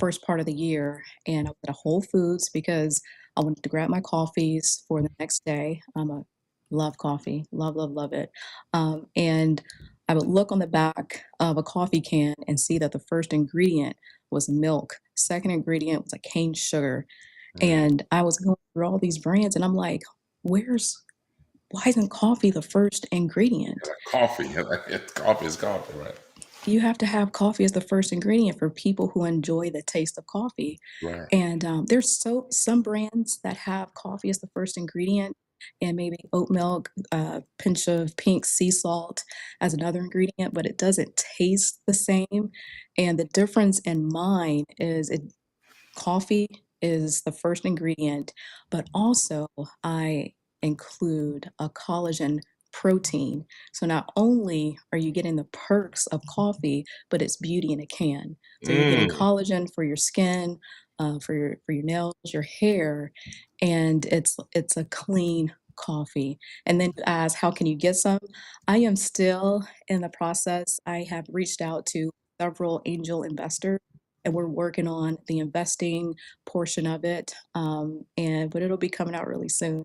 Speaker 2: first part of the year, and I was at a Whole Foods because I wanted to grab my coffees for the next day. Love coffee, love it. And I would look on the back of a coffee can and see that the first ingredient was milk. Second ingredient was a cane sugar.
Speaker 1: Mm,
Speaker 2: And I was going through all these brands, and I'm like, where's why isn't coffee the first ingredient?
Speaker 1: coffee, coffee is coffee, right?
Speaker 2: You have to have coffee as the first ingredient for people who enjoy the taste of coffee.
Speaker 1: Right.
Speaker 2: And there's some brands that have coffee as the first ingredient, and maybe oat milk, a pinch of pink sea salt as another ingredient, but it doesn't taste the same. And the difference in mine is coffee is the first ingredient, but also I include a collagen protein. So not only are you getting the perks of coffee, but it's beauty in a can. So you're getting
Speaker 1: Mm,
Speaker 2: collagen for your skin, for your nails, your hair, and it's a clean coffee. And then you ask, how can you get some? I am still in the process. I have reached out to several angel investors and we're working on the investing portion of it. But it'll be coming out really soon.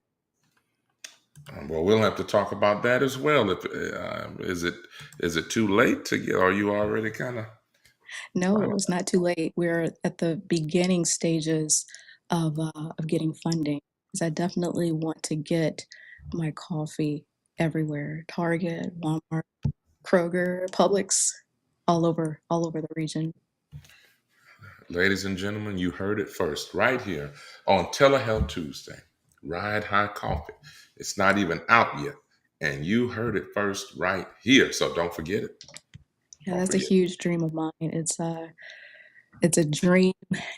Speaker 1: Well, we'll have to talk about that as well. If is it too late to get? Are you already kind of
Speaker 2: No, it's
Speaker 1: finalized?
Speaker 2: not too late. We're at the beginning stages of getting funding, because I definitely want to get my coffee everywhere. Target, Walmart, Kroger, Publix, all over the region.
Speaker 1: Ladies and gentlemen, you heard it first right here on Telehealth Tuesday. Ride High Coffee. It's not even out yet, and you heard it first right here. So don't forget it.
Speaker 2: Yeah,
Speaker 1: Don't
Speaker 2: that's a
Speaker 1: forget.
Speaker 2: huge dream of mine. It's a dream,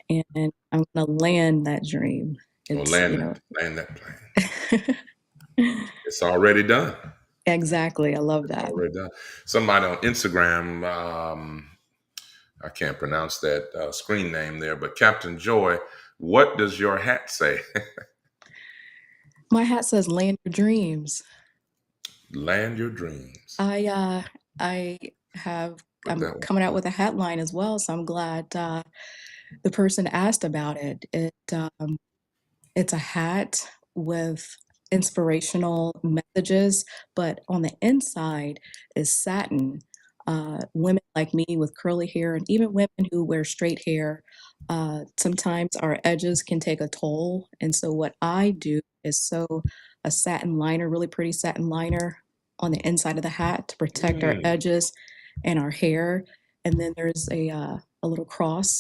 Speaker 2: and I'm gonna land that dream.
Speaker 1: Well,
Speaker 2: It's, you know,
Speaker 1: land that plane. It's already done.
Speaker 2: exactly. I love
Speaker 1: It's
Speaker 2: that.
Speaker 1: already done. Somebody on Instagram, I can't pronounce that screen name there, but Captain Joy, what does your hat say?
Speaker 2: My hat says "Land your dreams."
Speaker 1: Land your dreams.
Speaker 2: I uh I have
Speaker 1: Put
Speaker 2: I'm
Speaker 1: that one.
Speaker 2: coming out with a hat line as well, so I'm glad the person asked about it. It's a hat with inspirational messages, but on the inside is satin. Women like me with curly hair, and even women who wear straight hair, sometimes our edges can take a toll. And so, what I do is sew a satin liner, really pretty satin liner, on the inside of the hat to protect our
Speaker 1: Mm,
Speaker 2: edges and our hair. And then there's a little cross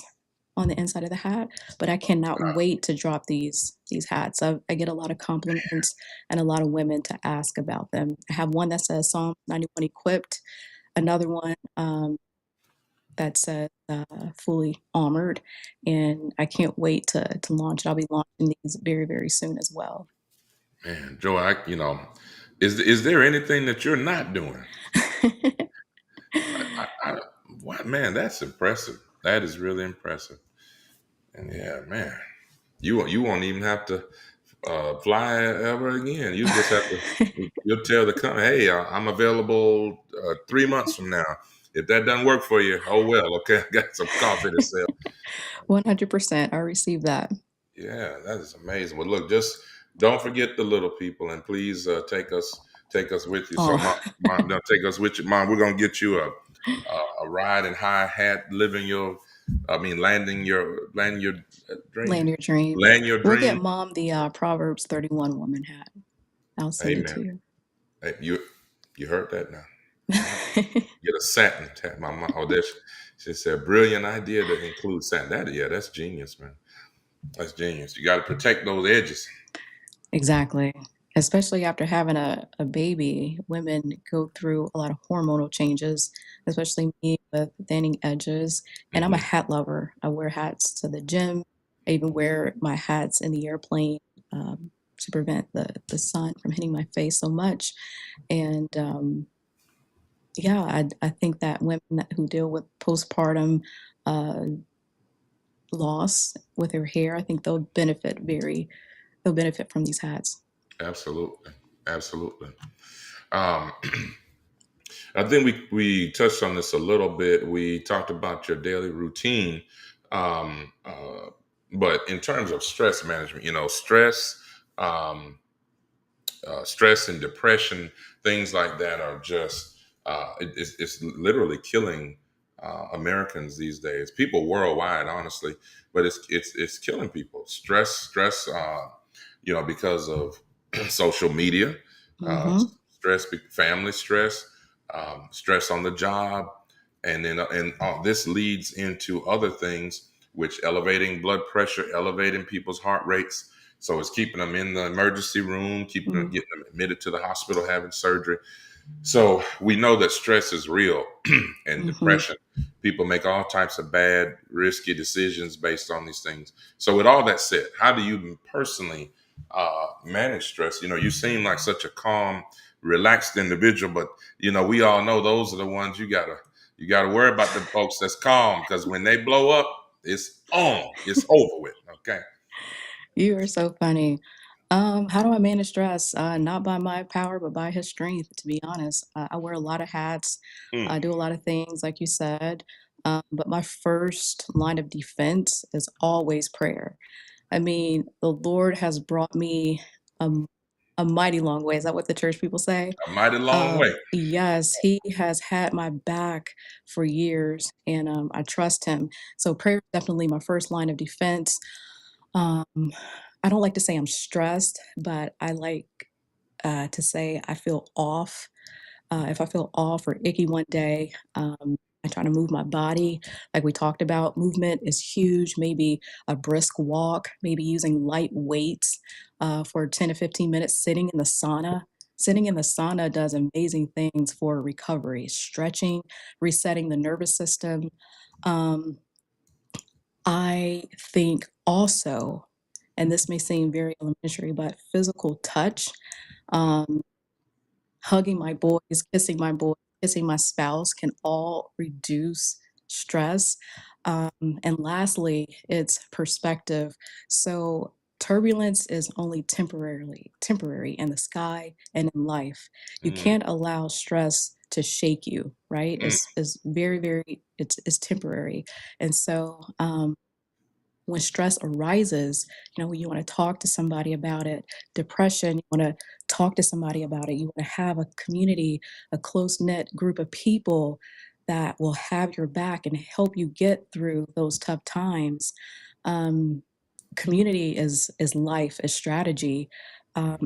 Speaker 2: on the inside of the hat. But I cannot wait to drop these hats. I get a lot of compliments and a lot of women to ask about them. I have one that says Psalm 91 equipped, another one that says fully armored, and I can't wait to launch it. I'll be launching these very, very soon as well.
Speaker 1: man, Joy, is there anything that you're not doing? I, what man, that's impressive. That is really impressive. And yeah, man, you won't even have to fly ever again. You just have to. You'll tell the company, "Hey, I'm available 3 months from now. If that doesn't work for you, oh well. Okay, I got some coffee to sell."
Speaker 2: 100%. I received that.
Speaker 1: Yeah, that is amazing. Well, look, just don't forget the little people, and please take us with you. So,
Speaker 2: Oh,
Speaker 1: mom, no, take us with you, mom. We're gonna get you a ride and high hat, landing your dream,
Speaker 2: land your dream.
Speaker 1: land your
Speaker 2: We'll get
Speaker 1: dream.
Speaker 2: mom the Proverbs 31 woman hat. I'll send it
Speaker 1: Amen.
Speaker 2: to you.
Speaker 1: Hey, you heard that now. All right. Get a satin tat. My mom, she said, brilliant idea to include satin. That's genius, man. That's genius. You got to protect those edges.
Speaker 2: Exactly. Especially after having a baby, women go through a lot of hormonal changes, especially me with thinning edges. And I'm a
Speaker 1: Hmm.
Speaker 2: hat lover. I wear hats to the gym. I even wear my hats in the airplane to prevent the sun from hitting my face so much. And yeah, I think that who deal with postpartum uh, loss with their hair, I think they'll benefit from these hats.
Speaker 1: Absolutely, absolutely. Um, I think we touched on this a little bit. We talked about your daily routine, um, uh, but in terms of stress management, um, stress and depression, things like that are just it's literally killing Americans these days. People worldwide, honestly, but it's killing people. Stress, because of social media, uh,
Speaker 2: Hmm.
Speaker 1: family stress, stress on the job, and this leads into other things, which elevating blood pressure, elevating people's heart rates. So it's keeping them in the emergency room, getting them admitted to the hospital, having surgery. So we know that stress is real and
Speaker 2: Hmm.
Speaker 1: depression. People make all types of bad, risky decisions based on these things. So with all that said, how do you personally manage stress? You seem like such a calm, relaxed individual, but we all know those are the ones you gotta worry about the folks that's calm, because when they blow up, it's on, it's over with. Okay.
Speaker 2: You are so funny. How do I manage stress? Not by my power, but by his strength, to be honest. I wear a lot of hats.
Speaker 1: Mm,
Speaker 2: I do a lot of things, like you said. But my first line of defense is always prayer. I mean, the Lord has brought me a, a mighty long way. Is that what the church people say?
Speaker 1: A mighty long way.
Speaker 2: Yes, He has had my back for years, and I trust Him. So prayer is definitely my first line of defense. Um, I don't like to say I'm stressed, but I like to say I feel off. If I feel off or icky one day, I try to move my body. Like we talked about, movement is huge. Maybe a brisk walk, maybe using light weights for 10 to 15 minutes, sitting in the sauna. Sitting in the sauna does amazing things for recovery, stretching, resetting the nervous system. Um, I think also, and this may seem very elementary, but physical touch. Um, Hugging my boys, kissing my spouse can all reduce stress. And lastly, it's perspective. So turbulence is only temporary in the sky and in life. You
Speaker 1: Mm,
Speaker 2: can't allow stress to shake you, right?
Speaker 1: mm,
Speaker 2: It's very it's temporary. And so when stress arises, you want to talk to somebody about it. Depression, you want to talk to somebody about it. You want to have a community, a close knit group of people that will have your back and help you get through those tough times. Um, Community is life, is strategy,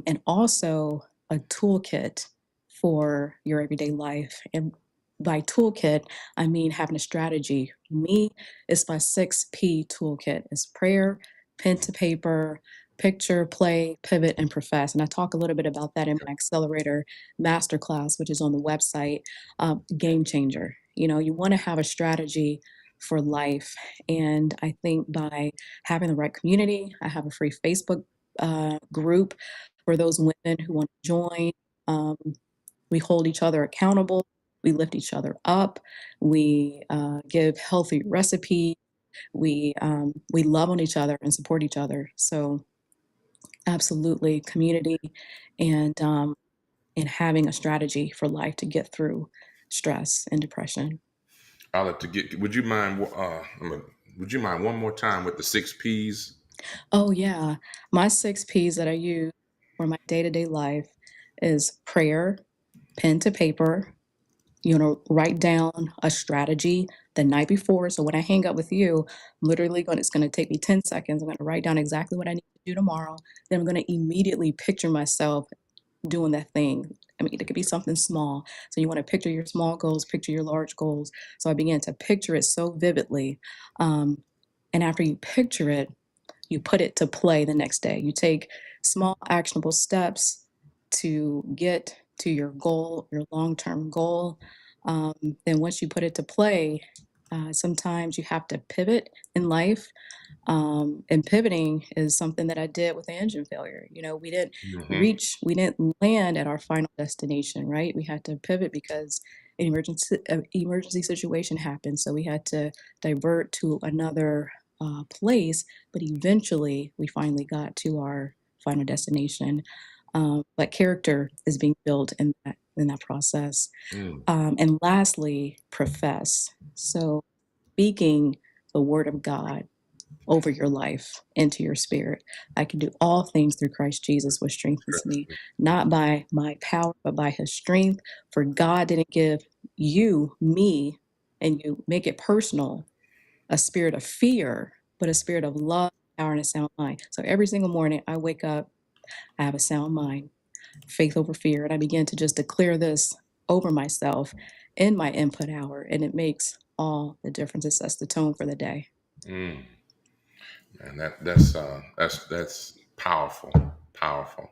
Speaker 2: and also a toolkit for your everyday life. And by toolkit, I mean having a strategy. Me, it's my 6P toolkit. It's prayer, pen to paper, picture, play, pivot, and profess. And I talk a little bit about that in my accelerator masterclass, which is on the website. Game changer. You want to have a strategy for life. And I think by having the right community, I have a free Facebook group for those women who want to join. Um, we hold each other accountable. We lift each other up. We give healthy recipes. We love on each other and support each other. So absolutely, community and and having a strategy for life to get through stress and depression.
Speaker 1: I'll have to get. Would you mind one more time with the six P's?
Speaker 2: Oh yeah, my 6Ps that I use for my day-to-day life is prayer, pen to paper, write down a strategy the night before. So when I hang up with you, I'm literally it's gonna take me 10 seconds. I'm gonna write down exactly what I need to do tomorrow. Then I'm gonna immediately picture myself doing that thing. I mean, it could be something small. So you want to picture your small goals, picture your large goals. So I began to picture it so vividly. Um, and after you picture it, you put it to play the next day. You take small actionable steps to get to your goal, your long term goal. Then once you put it to play, sometimes you have to pivot in life. And pivoting is something that I did with the engine failure.
Speaker 1: Hmm.
Speaker 2: We didn't land at our final destination, right? We had to pivot because emergency situation happened. So we had to divert to another place, but eventually we finally got to our final destination. But character is being built in that process.
Speaker 1: Mm.
Speaker 2: And lastly, profess. So speaking the word of God over your life into your spirit. I can do all things through Christ Jesus, which strengthens me, not by my power, but by his strength. For God didn't give me, and you make it personal, a spirit of fear, but a spirit of love, power, and a sound mind. So every single morning I wake up, I have a sound mind, faith over fear, and I begin to just declare this over myself in my input hour, and it makes all the difference. It sets the tone for the day.
Speaker 1: Mm. And that's powerful, powerful.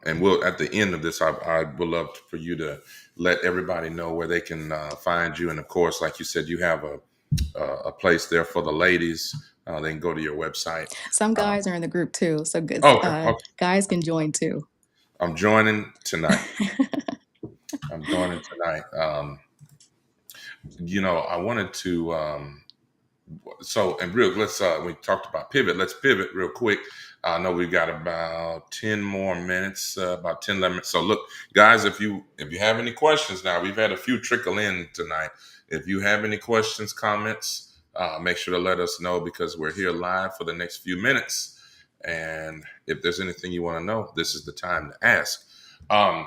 Speaker 1: And we'll at the end of this, I would love for you to let everybody know where they can find you. And of course, like you said, you have a place there for the ladies. They can go to your website.
Speaker 2: Some
Speaker 1: Um,
Speaker 2: guys are in the group too, so
Speaker 1: okay, okay.
Speaker 2: guys can join too.
Speaker 1: I'm joining tonight. I'm joining tonight. I wanted to. So and real, let's we talked about pivot. Let's pivot real quick. I know we've got about 10 more minutes, about 10, 11 minutes. So look, guys, if you have any questions now, we've had a few trickle in tonight. If you have any questions, comments, make sure to let us know because we're here live for the next few minutes. And if there's anything you want to know, this is the time to ask. Um,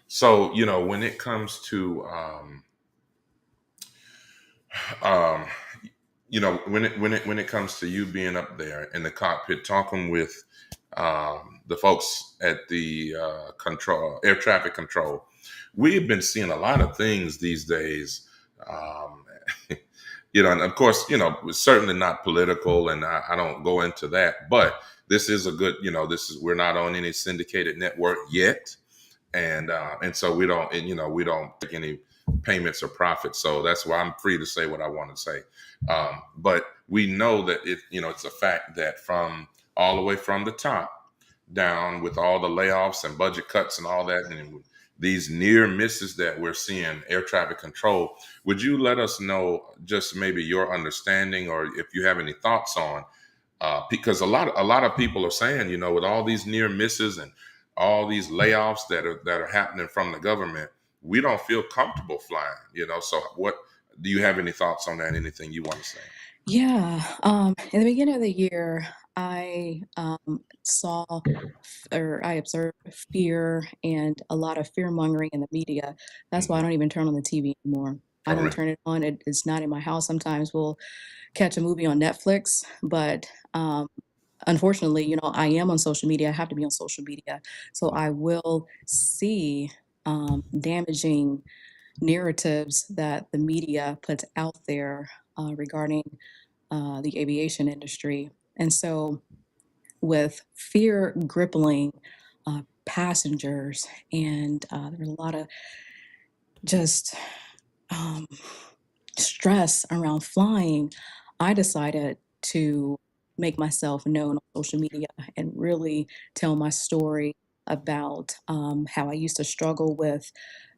Speaker 1: so, when it comes to um, when it comes to you being up there in the cockpit talking with the folks at the control air traffic control, we've been seeing a lot of things these days. um, and of course, it's certainly not political, and I don't go into that, but this is a good, we're not on any syndicated network yet, and so we don't take any payments or profits, so that's why I'm free to say what I want to say. But we know that it's a fact that from all the way from the top down, with all the layoffs and budget cuts and all that, and these near misses that we're seeing air traffic control, would you let us know just maybe your understanding, or if you have any thoughts on, because a lot of people are saying, with all these near misses and all these layoffs that are happening from the government, we don't feel comfortable flying. So what do you have any thoughts on that? Anything you want to say?
Speaker 2: Yeah, in the beginning of the year, I saw or I observed fear and a lot of fear mongering in the media. That's why I
Speaker 1: Hmm.
Speaker 2: don't even turn on the TV anymore. I
Speaker 1: Oh,
Speaker 2: don't
Speaker 1: really?
Speaker 2: turn it on. It's not in my house. Sometimes we'll catch a movie on Netflix, but unfortunately, I am on social media. I have to be on social media. So I will see damaging narratives that the media puts out there regarding the aviation industry. And so, with fear gripping passengers, and there's a lot of just um, stress around flying, I decided to make myself known on social media and really tell my story about how I used to struggle with,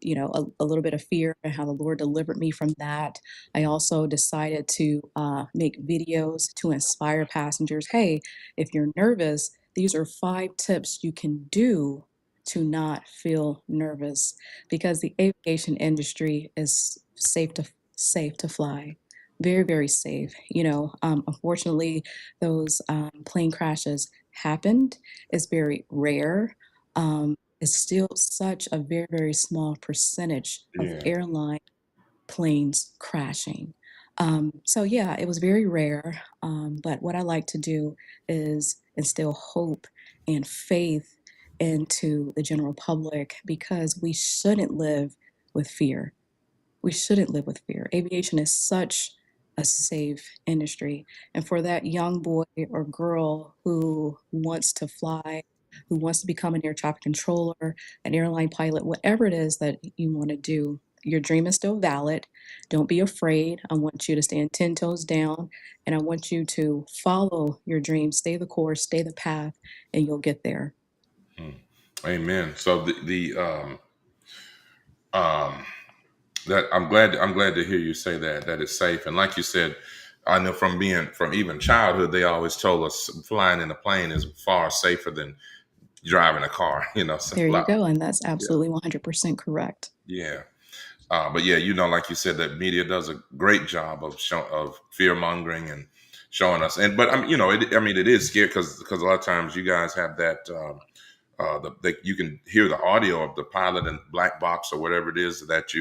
Speaker 2: a little bit of fear and how the Lord delivered me from that. I also decided to make videos to inspire passengers. Hey, if you're nervous, these are 5 tips you can do to not feel nervous because the aviation industry is safe to fly. Very, very safe. Unfortunately, those plane crashes happened. It's very rare. It's still such a very, very small percentage of
Speaker 1: Yeah.
Speaker 2: airline planes crashing. So yeah, it was very rare. But what I like to do is instill hope and faith into the general public because we shouldn't live with fear. We shouldn't live with fear. Aviation is such a safe industry. And for that young boy or girl who wants to fly, who wants to become an air traffic controller, an airline pilot, whatever it is that you want to do, your dream is still valid. Don't be afraid. I want you to stand 10 toes down and I want you to follow your dream, stay the course, stay the path, and you'll get there.
Speaker 1: Hmm. Amen. So um, that I'm glad to hear you say that it's safe. And like you said, I know from even childhood, they always told us flying in a plane is far safer than driving a car. So
Speaker 2: There you go. And that's
Speaker 1: yeah,
Speaker 2: absolutely 100% correct.
Speaker 1: yeah. But yeah, like you said, that media does a great job of fear mongering and showing us. And but it is scary because a lot of times you guys have that. You can hear the audio of the pilot and black box or whatever it is that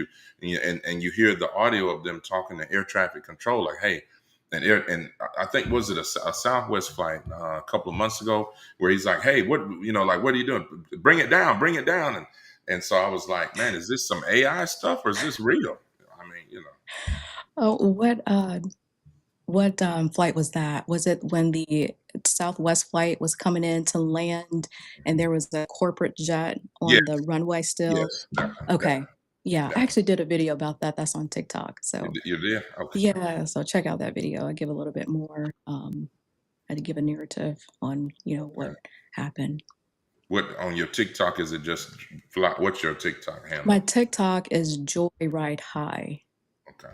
Speaker 1: and you hear the audio of them talking to air traffic control, like, hey, and I think, was it a Southwest flight a couple of months ago where he's like, hey, what are you doing? Bring it down. And so I was like, man, is this some AI stuff or is this real? I mean,
Speaker 2: Oh, what flight was that? Was it when the Southwest flight was coming in to land and there was a corporate jet
Speaker 1: yeah,
Speaker 2: on the runway still?
Speaker 1: yes, that,
Speaker 2: Okay. Yeah, I actually did a video about that. That's on TikTok. So,
Speaker 1: you're there. Okay.
Speaker 2: yeah, so check out that video. I give a little bit more, I give a narrative on, what
Speaker 1: Okay.
Speaker 2: happened.
Speaker 1: What on your TikTok, is it just fly? What's your TikTok
Speaker 2: My
Speaker 1: handle?
Speaker 2: TikTok is Joy Ride High.
Speaker 1: Okay.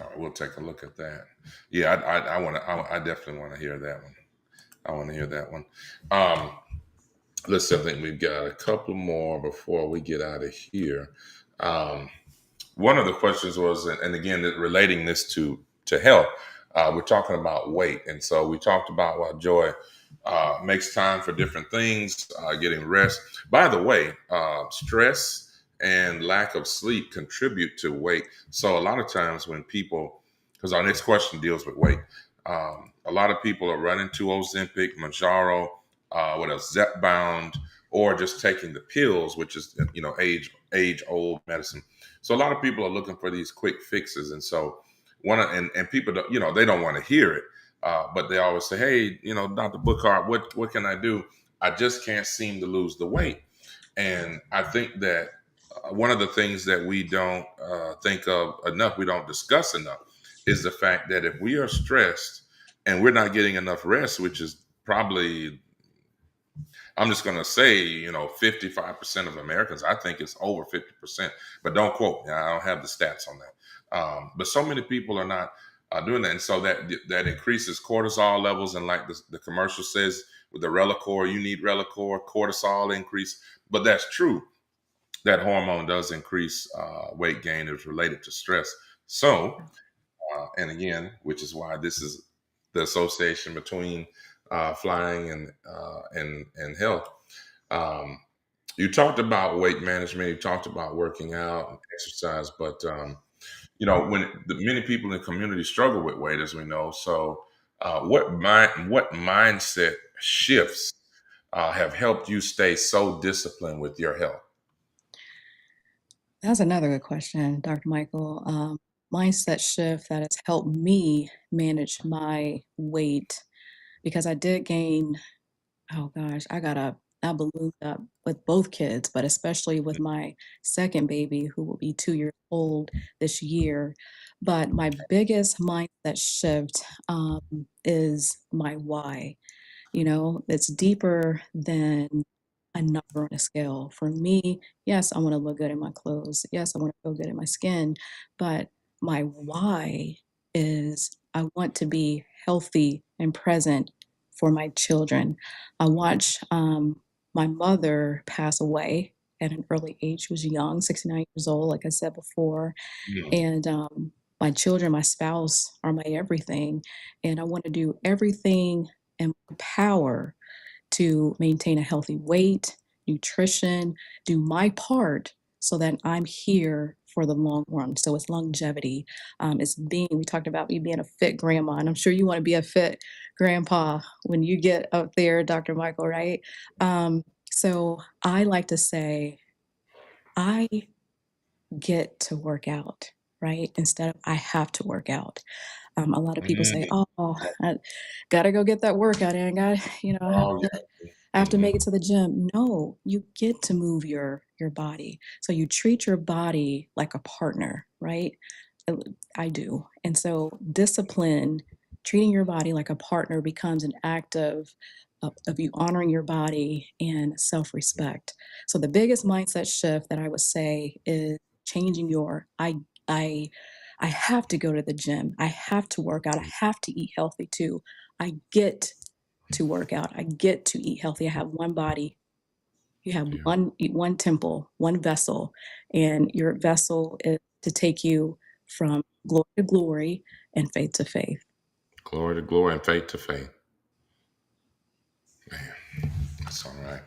Speaker 1: All right, we'll take a look at that. Yeah, I want to. I definitely want to hear that one. I want to hear that one. Um, let's see. I think we've got a couple more before we get out of here. Um, One of the questions was, and again, relating this to health, we're talking about weight, and so we talked about why Joy makes time for different things, getting rest. By the way, stress and lack of sleep contribute to weight. So a lot of times when people, because our next question deals with weight, a lot of people are running to Ozempic, Manjaro, what else, Zepbound, or just taking the pills, which is age old medicine. So a lot of people are looking for these quick fixes, and so and people don't, they don't want to hear it, but they always say, "Hey, Dr. Bookhardt, what can I do? I just can't seem to lose the weight." And I think that one of the things that we don't think of enough, we don't discuss enough, is the fact that if we are stressed and we're not getting enough rest, which is probably, I'm just going to say, 55% of Americans. I think it's over 50%, but don't quote me. I don't have the stats on that. But so many people are not doing that. And so that increases cortisol levels. And like the commercial says with the Relacor, you need Relacor, cortisol increase. But that's true. That hormone does increase weight gain is related to stress. So, and again, which is why this is the association between flying and health. Um, you talked about weight management. You talked about working out and exercise, but when many people in the community struggle with weight, as we know. So, what mindset shifts have helped you stay so disciplined with your health?
Speaker 2: That's another good question, Dr. Michael. Mindset shift that has helped me manage my weight because I did gain, oh gosh, I ballooned up with both kids, but especially with my second baby who will be 2 years old this year. But my biggest mindset shift is my why. It's deeper than a number on a scale. For me, yes, I want to look good in my clothes. Yes, I want to feel good in my skin. But my why is I want to be healthy and present for my children. I watched my mother pass away at an early age. She was young, 69 years old, like I said before.
Speaker 1: Mm,
Speaker 2: And my children, my spouse are my everything. And I want to do everything in my power to maintain a healthy weight, nutrition, do my part so that I'm here for the long run. So it's longevity. We talked about me being a fit grandma, and I'm sure you want to be a fit grandpa when you get up there, Dr. Michael, right? So I like to say, I get to work out, right? Instead of I have to work out. A lot of people say,
Speaker 1: mm.
Speaker 2: "Oh, I gotta go get that workout in. Got
Speaker 1: Oh,
Speaker 2: I
Speaker 1: yeah.
Speaker 2: have to make it to the gym." No, you get to move your body. So you treat your body like a partner, right? Uh, I do. And so discipline, treating your body like a partner becomes an act of you honoring your body and self-respect. So the biggest mindset shift that I would say is changing your I I have to go to the gym. I have to work out. I have to eat healthy too. I get to work out. I get to eat healthy. I have one body. You have
Speaker 1: Yeah.
Speaker 2: one temple, one vessel, and your vessel is to take you from glory to glory and faith to faith.
Speaker 1: Glory to glory and faith to faith. Man, that's all right.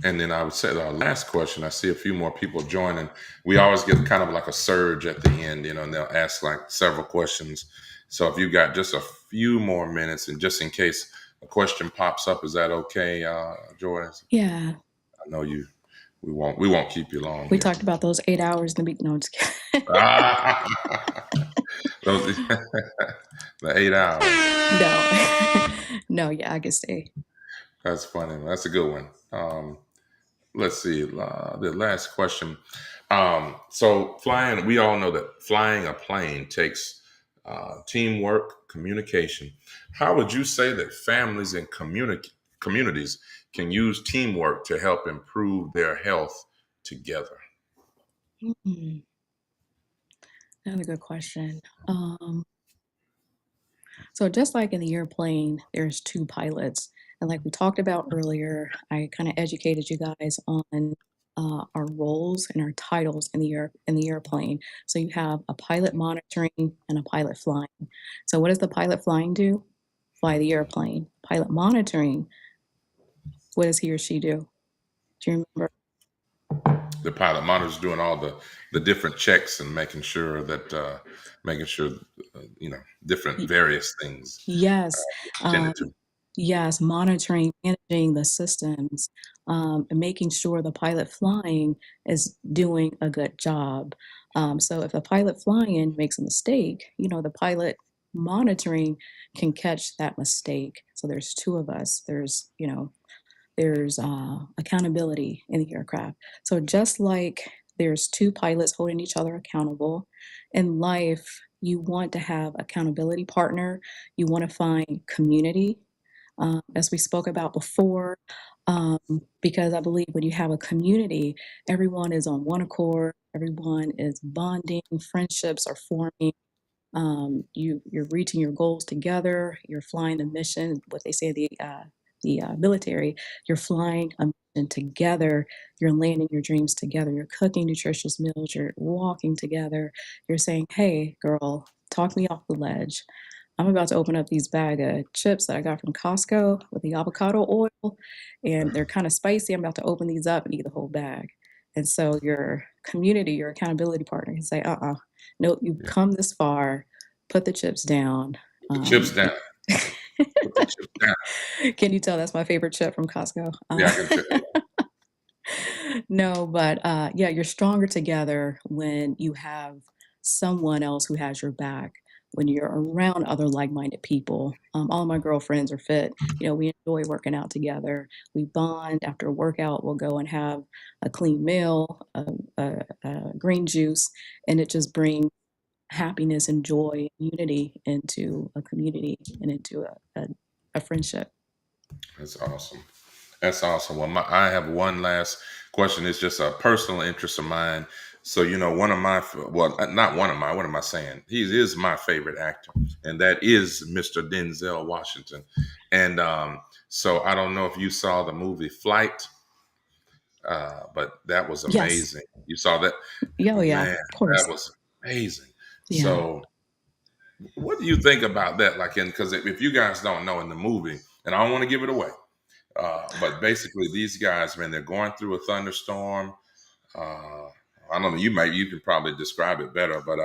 Speaker 1: And then I would say our last question, I see a few more people joining. We always get kind of like a surge at the end, and they'll ask like several questions. So if you got just a few more minutes and just in case a question pops up, is that okay, Joy?
Speaker 2: Yeah,
Speaker 1: I know we won't keep you long
Speaker 2: we
Speaker 1: here.
Speaker 2: talked about those 8 hours in the beginning. No, I'm just kidding.
Speaker 1: Those, the 8 hours.
Speaker 2: No, no, yeah, I can stay.
Speaker 1: That's funny. That's a good one. Let's see. The last question. So flying, we all know that flying a plane takes teamwork, communication. How would you say that families and communities can use teamwork to help improve their health together?
Speaker 2: Mm, another good question. Um, So just like in the airplane, there's two pilots. And like we talked about earlier, I kind of educated you guys on our roles and our titles in the airplane. So you have a pilot monitoring and a pilot flying. So what does the pilot flying do? Fly the airplane. Pilot monitoring, what does he or she do? Do you remember?
Speaker 1: The pilot monitors doing all the different checks and making sure different
Speaker 2: Y-
Speaker 1: various things
Speaker 2: Yes.
Speaker 1: tended
Speaker 2: Um,
Speaker 1: to.
Speaker 2: Yes, monitoring, managing the systems, and making sure the pilot flying is doing a good job. So if the pilot flying makes a mistake, the pilot monitoring can catch that mistake. So there's two of us. There's accountability in the aircraft. So just like there's two pilots holding each other accountable, in life, you want to have accountability partner. You want to find community, as we spoke about before, um, because I believe when you have a community, everyone is on one accord, everyone is bonding, friendships are forming. You're reaching your goals together. You're flying the mission. What they say the military, you're flying a mission together. You're landing your dreams together. You're cooking nutritious meals. You're walking together. You're saying, "Hey, girl, talk me off the ledge. I'm about to open up these bag of chips that I got from Costco with the avocado oil, and they're kind of spicy. I'm about to open these up and eat the whole bag." And so your community, your accountability partner can say, nope, you've
Speaker 1: Yeah.
Speaker 2: come this far, put the chips down.
Speaker 1: Put the chips down. Put the chips down.
Speaker 2: Can you tell that's my favorite chip from Costco?
Speaker 1: Yeah, I can tell.
Speaker 2: No, but yeah, you're stronger together when you have someone else who has your back. When you're around other like-minded people, all of my girlfriends are fit. We enjoy working out together. We bond after a workout. We'll go and have a clean meal, green juice, and it just brings happiness and joy and unity into a community and into a friendship.
Speaker 1: That's awesome. That's awesome. Well, I have one last question. It's just a personal interest of mine. So, one of my, well, not one of my, what am I saying? He is my favorite actor, and that is Mr. Denzel Washington. And so I don't know if you saw the movie Flight, but that was
Speaker 2: Yes.
Speaker 1: amazing. You saw that?
Speaker 2: Yeah, oh yeah,
Speaker 1: Man,
Speaker 2: of
Speaker 1: that
Speaker 2: course.
Speaker 1: was amazing.
Speaker 2: Yeah.
Speaker 1: So, what do you think about that? Like, because if you guys don't know in the movie, and I don't want to give it away, but basically, these guys, man, they're going through a thunderstorm. Uh, I don't know. You can probably describe it better, but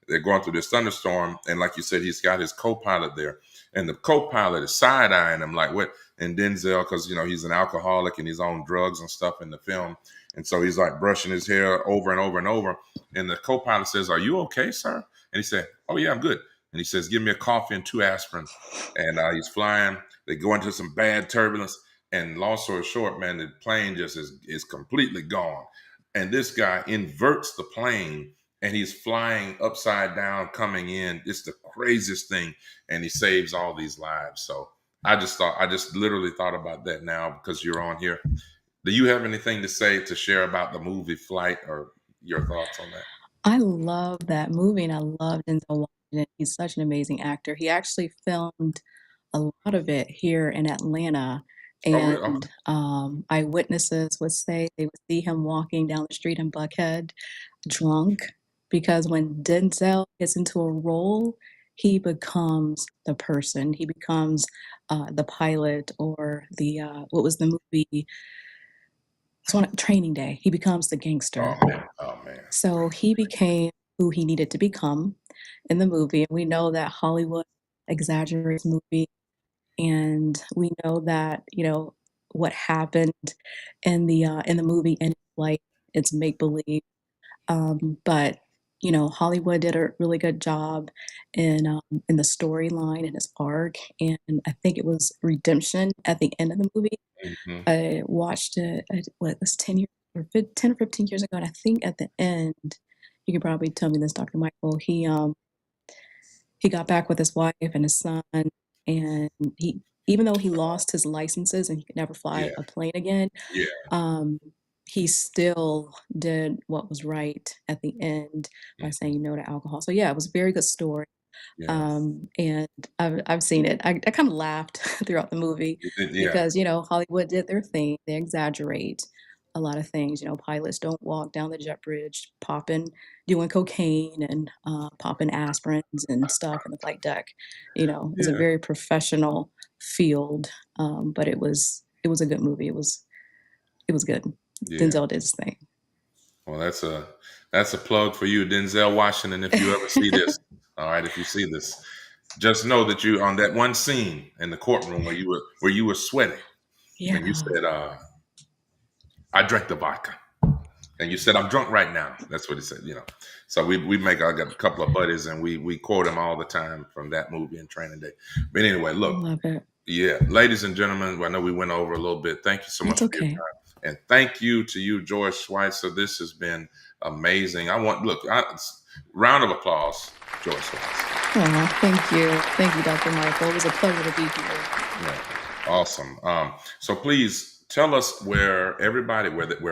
Speaker 1: they're going through this thunderstorm, and like you said, he's got his co-pilot there, and the co-pilot is side eyeing him like, "What?" And Denzel, because he's an alcoholic and he's on drugs and stuff in the film, and so he's like brushing his hair over and over and over, and the co-pilot says, "Are you okay, sir?" And he said, "Oh yeah, I'm good." And he says, "Give me a coffee and two aspirin." And he's flying. They go into some bad turbulence. And long story short, man, the plane just is completely gone. And this guy inverts the plane and he's flying upside down, coming in. It's the craziest thing. And he saves all these lives. So I just literally thought about that now because you're on here. Do you have anything to say to share about the movie Flight or your thoughts on that?
Speaker 2: I love that movie, and I love Denzel Washington. He's such an amazing actor. He actually filmed a lot of it here in Atlanta,
Speaker 1: Oh, really? Okay.
Speaker 2: and eyewitnesses would say they would see him walking down the street in Buckhead drunk, because when Denzel gets into a role, he becomes the person. He becomes the pilot, or what was the movie? It's on Training Day. He becomes the gangster.
Speaker 1: Oh, man. Oh, man.
Speaker 2: So he became who he needed to become in the movie. And we know that Hollywood exaggerates movie, and we know that, what happened in the movie and like it's make believe. But Hollywood did a really good job in the storyline and his arc, and I think it was redemption at the end of the movie.
Speaker 1: Mhm.
Speaker 2: I watched it, what, it was 10 years or 10 or 15 years ago, and I think at the end, you could probably tell me this, Dr. Michael, he got back with his wife and his son, and he even though he lost his licenses and he could never fly
Speaker 1: Yeah.
Speaker 2: a plane again,
Speaker 1: Yeah.
Speaker 2: um, he still did what was right at the end by
Speaker 1: Mhm.
Speaker 2: saying no to alcohol. So, yeah, it was a very good story.
Speaker 1: Yes.
Speaker 2: And I've seen it. I kind of laughed throughout the movie
Speaker 1: Yeah.
Speaker 2: because, Hollywood did their thing. They exaggerate a lot of things. Pilots don't walk down the jet bridge doing cocaine and popping aspirins and stuff in the flight deck. It's a
Speaker 1: Yeah.
Speaker 2: very professional field, but it was a good movie. It was good.
Speaker 1: Yeah.
Speaker 2: Denzel did his thing.
Speaker 1: Well, that's a plug for you, Denzel Washington. If you ever see this, all right, if you see this, just know that you on that one scene in the courtroom where you were sweating and you
Speaker 2: Yeah.
Speaker 1: said, "I drank the vodka," and you said, "I'm drunk right now." That's what he said. So I got a couple of buddies and we quote him all the time from that movie and Training Day. But anyway, look,
Speaker 2: Love it.
Speaker 1: yeah, ladies and gentlemen, I know we went over a little bit. Thank you so much
Speaker 2: It's
Speaker 1: for your
Speaker 2: okay.
Speaker 1: time, and thank you to you, Joi Schweitzer. This has been amazing. Round of applause, Joi Schweitzer.
Speaker 2: Oh, thank you. Thank you, Dr. Michael. It was a pleasure to be here.
Speaker 1: Yeah, awesome. So please tell us where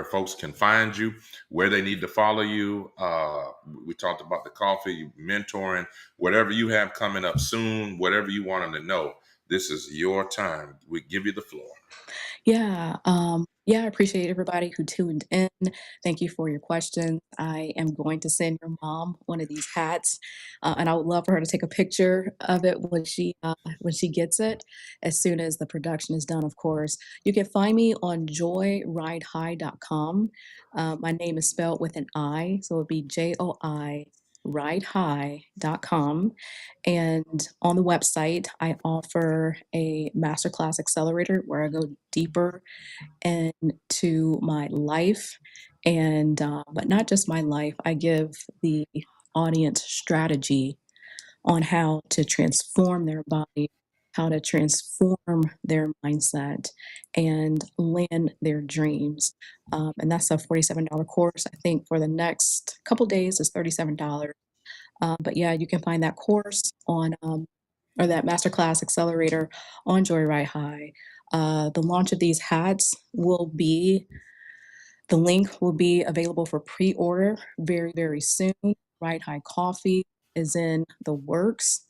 Speaker 1: folks can find you, where they need to follow you. We talked about the coffee, mentoring, whatever you have coming up soon, whatever you want them to know. This is your time. We give you the floor.
Speaker 2: Yeah, I appreciate everybody who tuned in. Thank you for your questions. I am going to send your mom one of these hats, and I would love for her to take a picture of it when she gets it, as soon as the production is done, of course. You can find me on joyridehigh.com. My name is spelled with an I, so it would be JOI ridehigh.com. And on the website, I offer a masterclass accelerator where I go deeper into my life, and but not just my life. I give the audience strategy on how to transform their body, how to transform their mindset, and land their dreams. And that's a $47 course. I think for the next couple days is $37. But yeah, you can find that course or that masterclass accelerator on Joyride High. The launch of these hats the link will be available for pre order very, very soon. Ride High Coffee is in the works.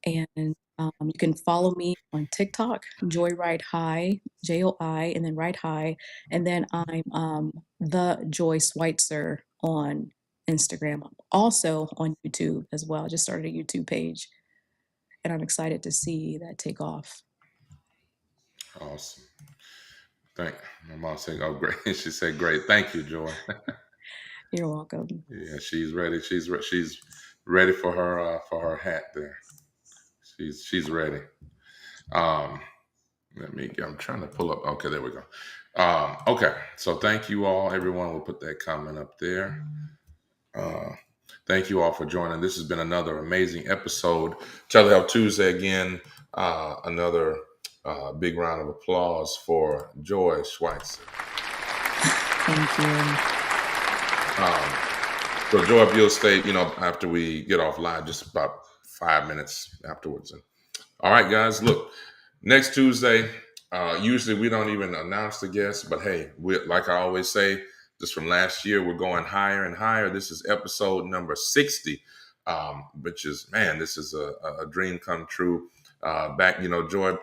Speaker 2: And you can follow me on TikTok, Joyride High, JOI, and then Ride High. And then I'm the Joi Schweitzer on Instagram. I'm also on YouTube as well. I just started a YouTube page, and I'm excited to see that take off.
Speaker 1: Awesome. Thank my mom said, "Oh, great." She said, "Great. Thank you, Joy."
Speaker 2: You're welcome.
Speaker 1: Yeah, she's ready. She's ready for her hat there. She's ready. Um, I'm trying to pull up. Okay, there we go. Okay, so thank you all, everyone. We'll put that comment up there. Uh, thank you all for joining. This has been another amazing episode. Telehealth Tuesday again. Another big round of applause for Joi Schweitzer.
Speaker 2: Thank you.
Speaker 1: So, Joy, if you'll stay, after we get off live, just about 5 minutes afterwards. All right, guys, look, next Tuesday, usually we don't even announce the guests, but hey, like I always say, just from last year, we're going higher and higher. This is episode number 60, which is, man, this is a dream come true. Back, Joy,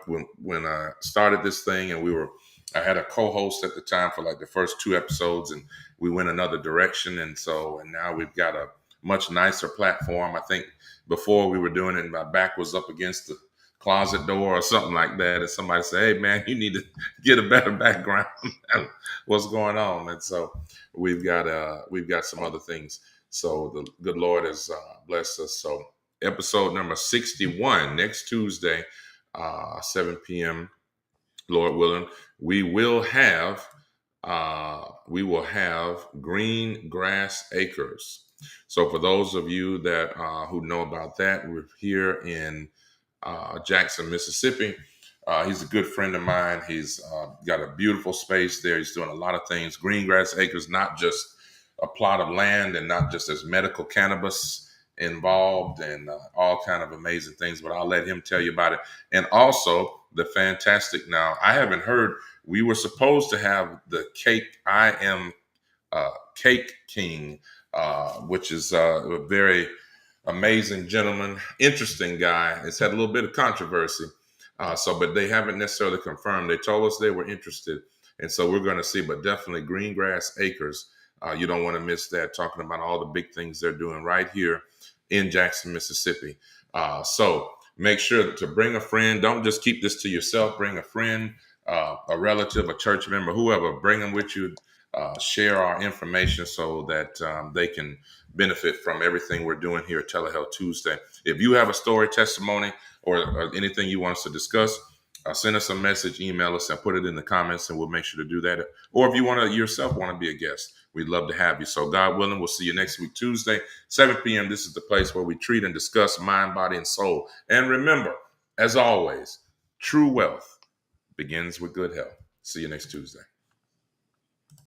Speaker 1: when I started this thing and I had a co-host at the time for like the first two episodes, and we went another direction. And now we've got a much nicer platform. I think before we were doing it, my back was up against the closet door or something like that, and somebody say, "Hey, man, you need to get a better background." What's going on? And so we've got some other things. So the good Lord has blessed us. So episode number 61 next Tuesday, 7 p.m. Lord willing, we will have green grass acres. So for those of you that who know about that, we're here in Jackson, Mississippi. He's a good friend of mine. He's got a beautiful space there. He's doing a lot of things. Greengrass Acres, not just a plot of land and not just as medical cannabis involved and all kind of amazing things, but I'll let him tell you about it. And also the fantastic, now I haven't heard, we were supposed to have the cake, I am Cake King, which is a very Amazing gentleman, interesting guy. It's had a little bit of controversy. But they haven't necessarily confirmed. They told us they were interested. And so we're going to see, but definitely Green Grass Acres. You don't want to miss that, talking about all the big things they're doing right here in Jackson, Mississippi. So make sure to bring a friend. Don't just keep this to yourself. Bring a friend, a relative, a church member, whoever. Bring them with you. Share our information so that they can benefit from everything we're doing here at Telehealth Tuesday. If you have a story, testimony, or anything you want us to discuss, send us a message, email us, and put it in the comments, and we'll make sure to do that. Or if you want to yourself want to be a guest, we'd love to have you. So God willing, we'll see you next week, Tuesday, 7 p.m. This is the place where we treat and discuss mind, body, and soul. And remember, as always, true wealth begins with good health. See you next Tuesday.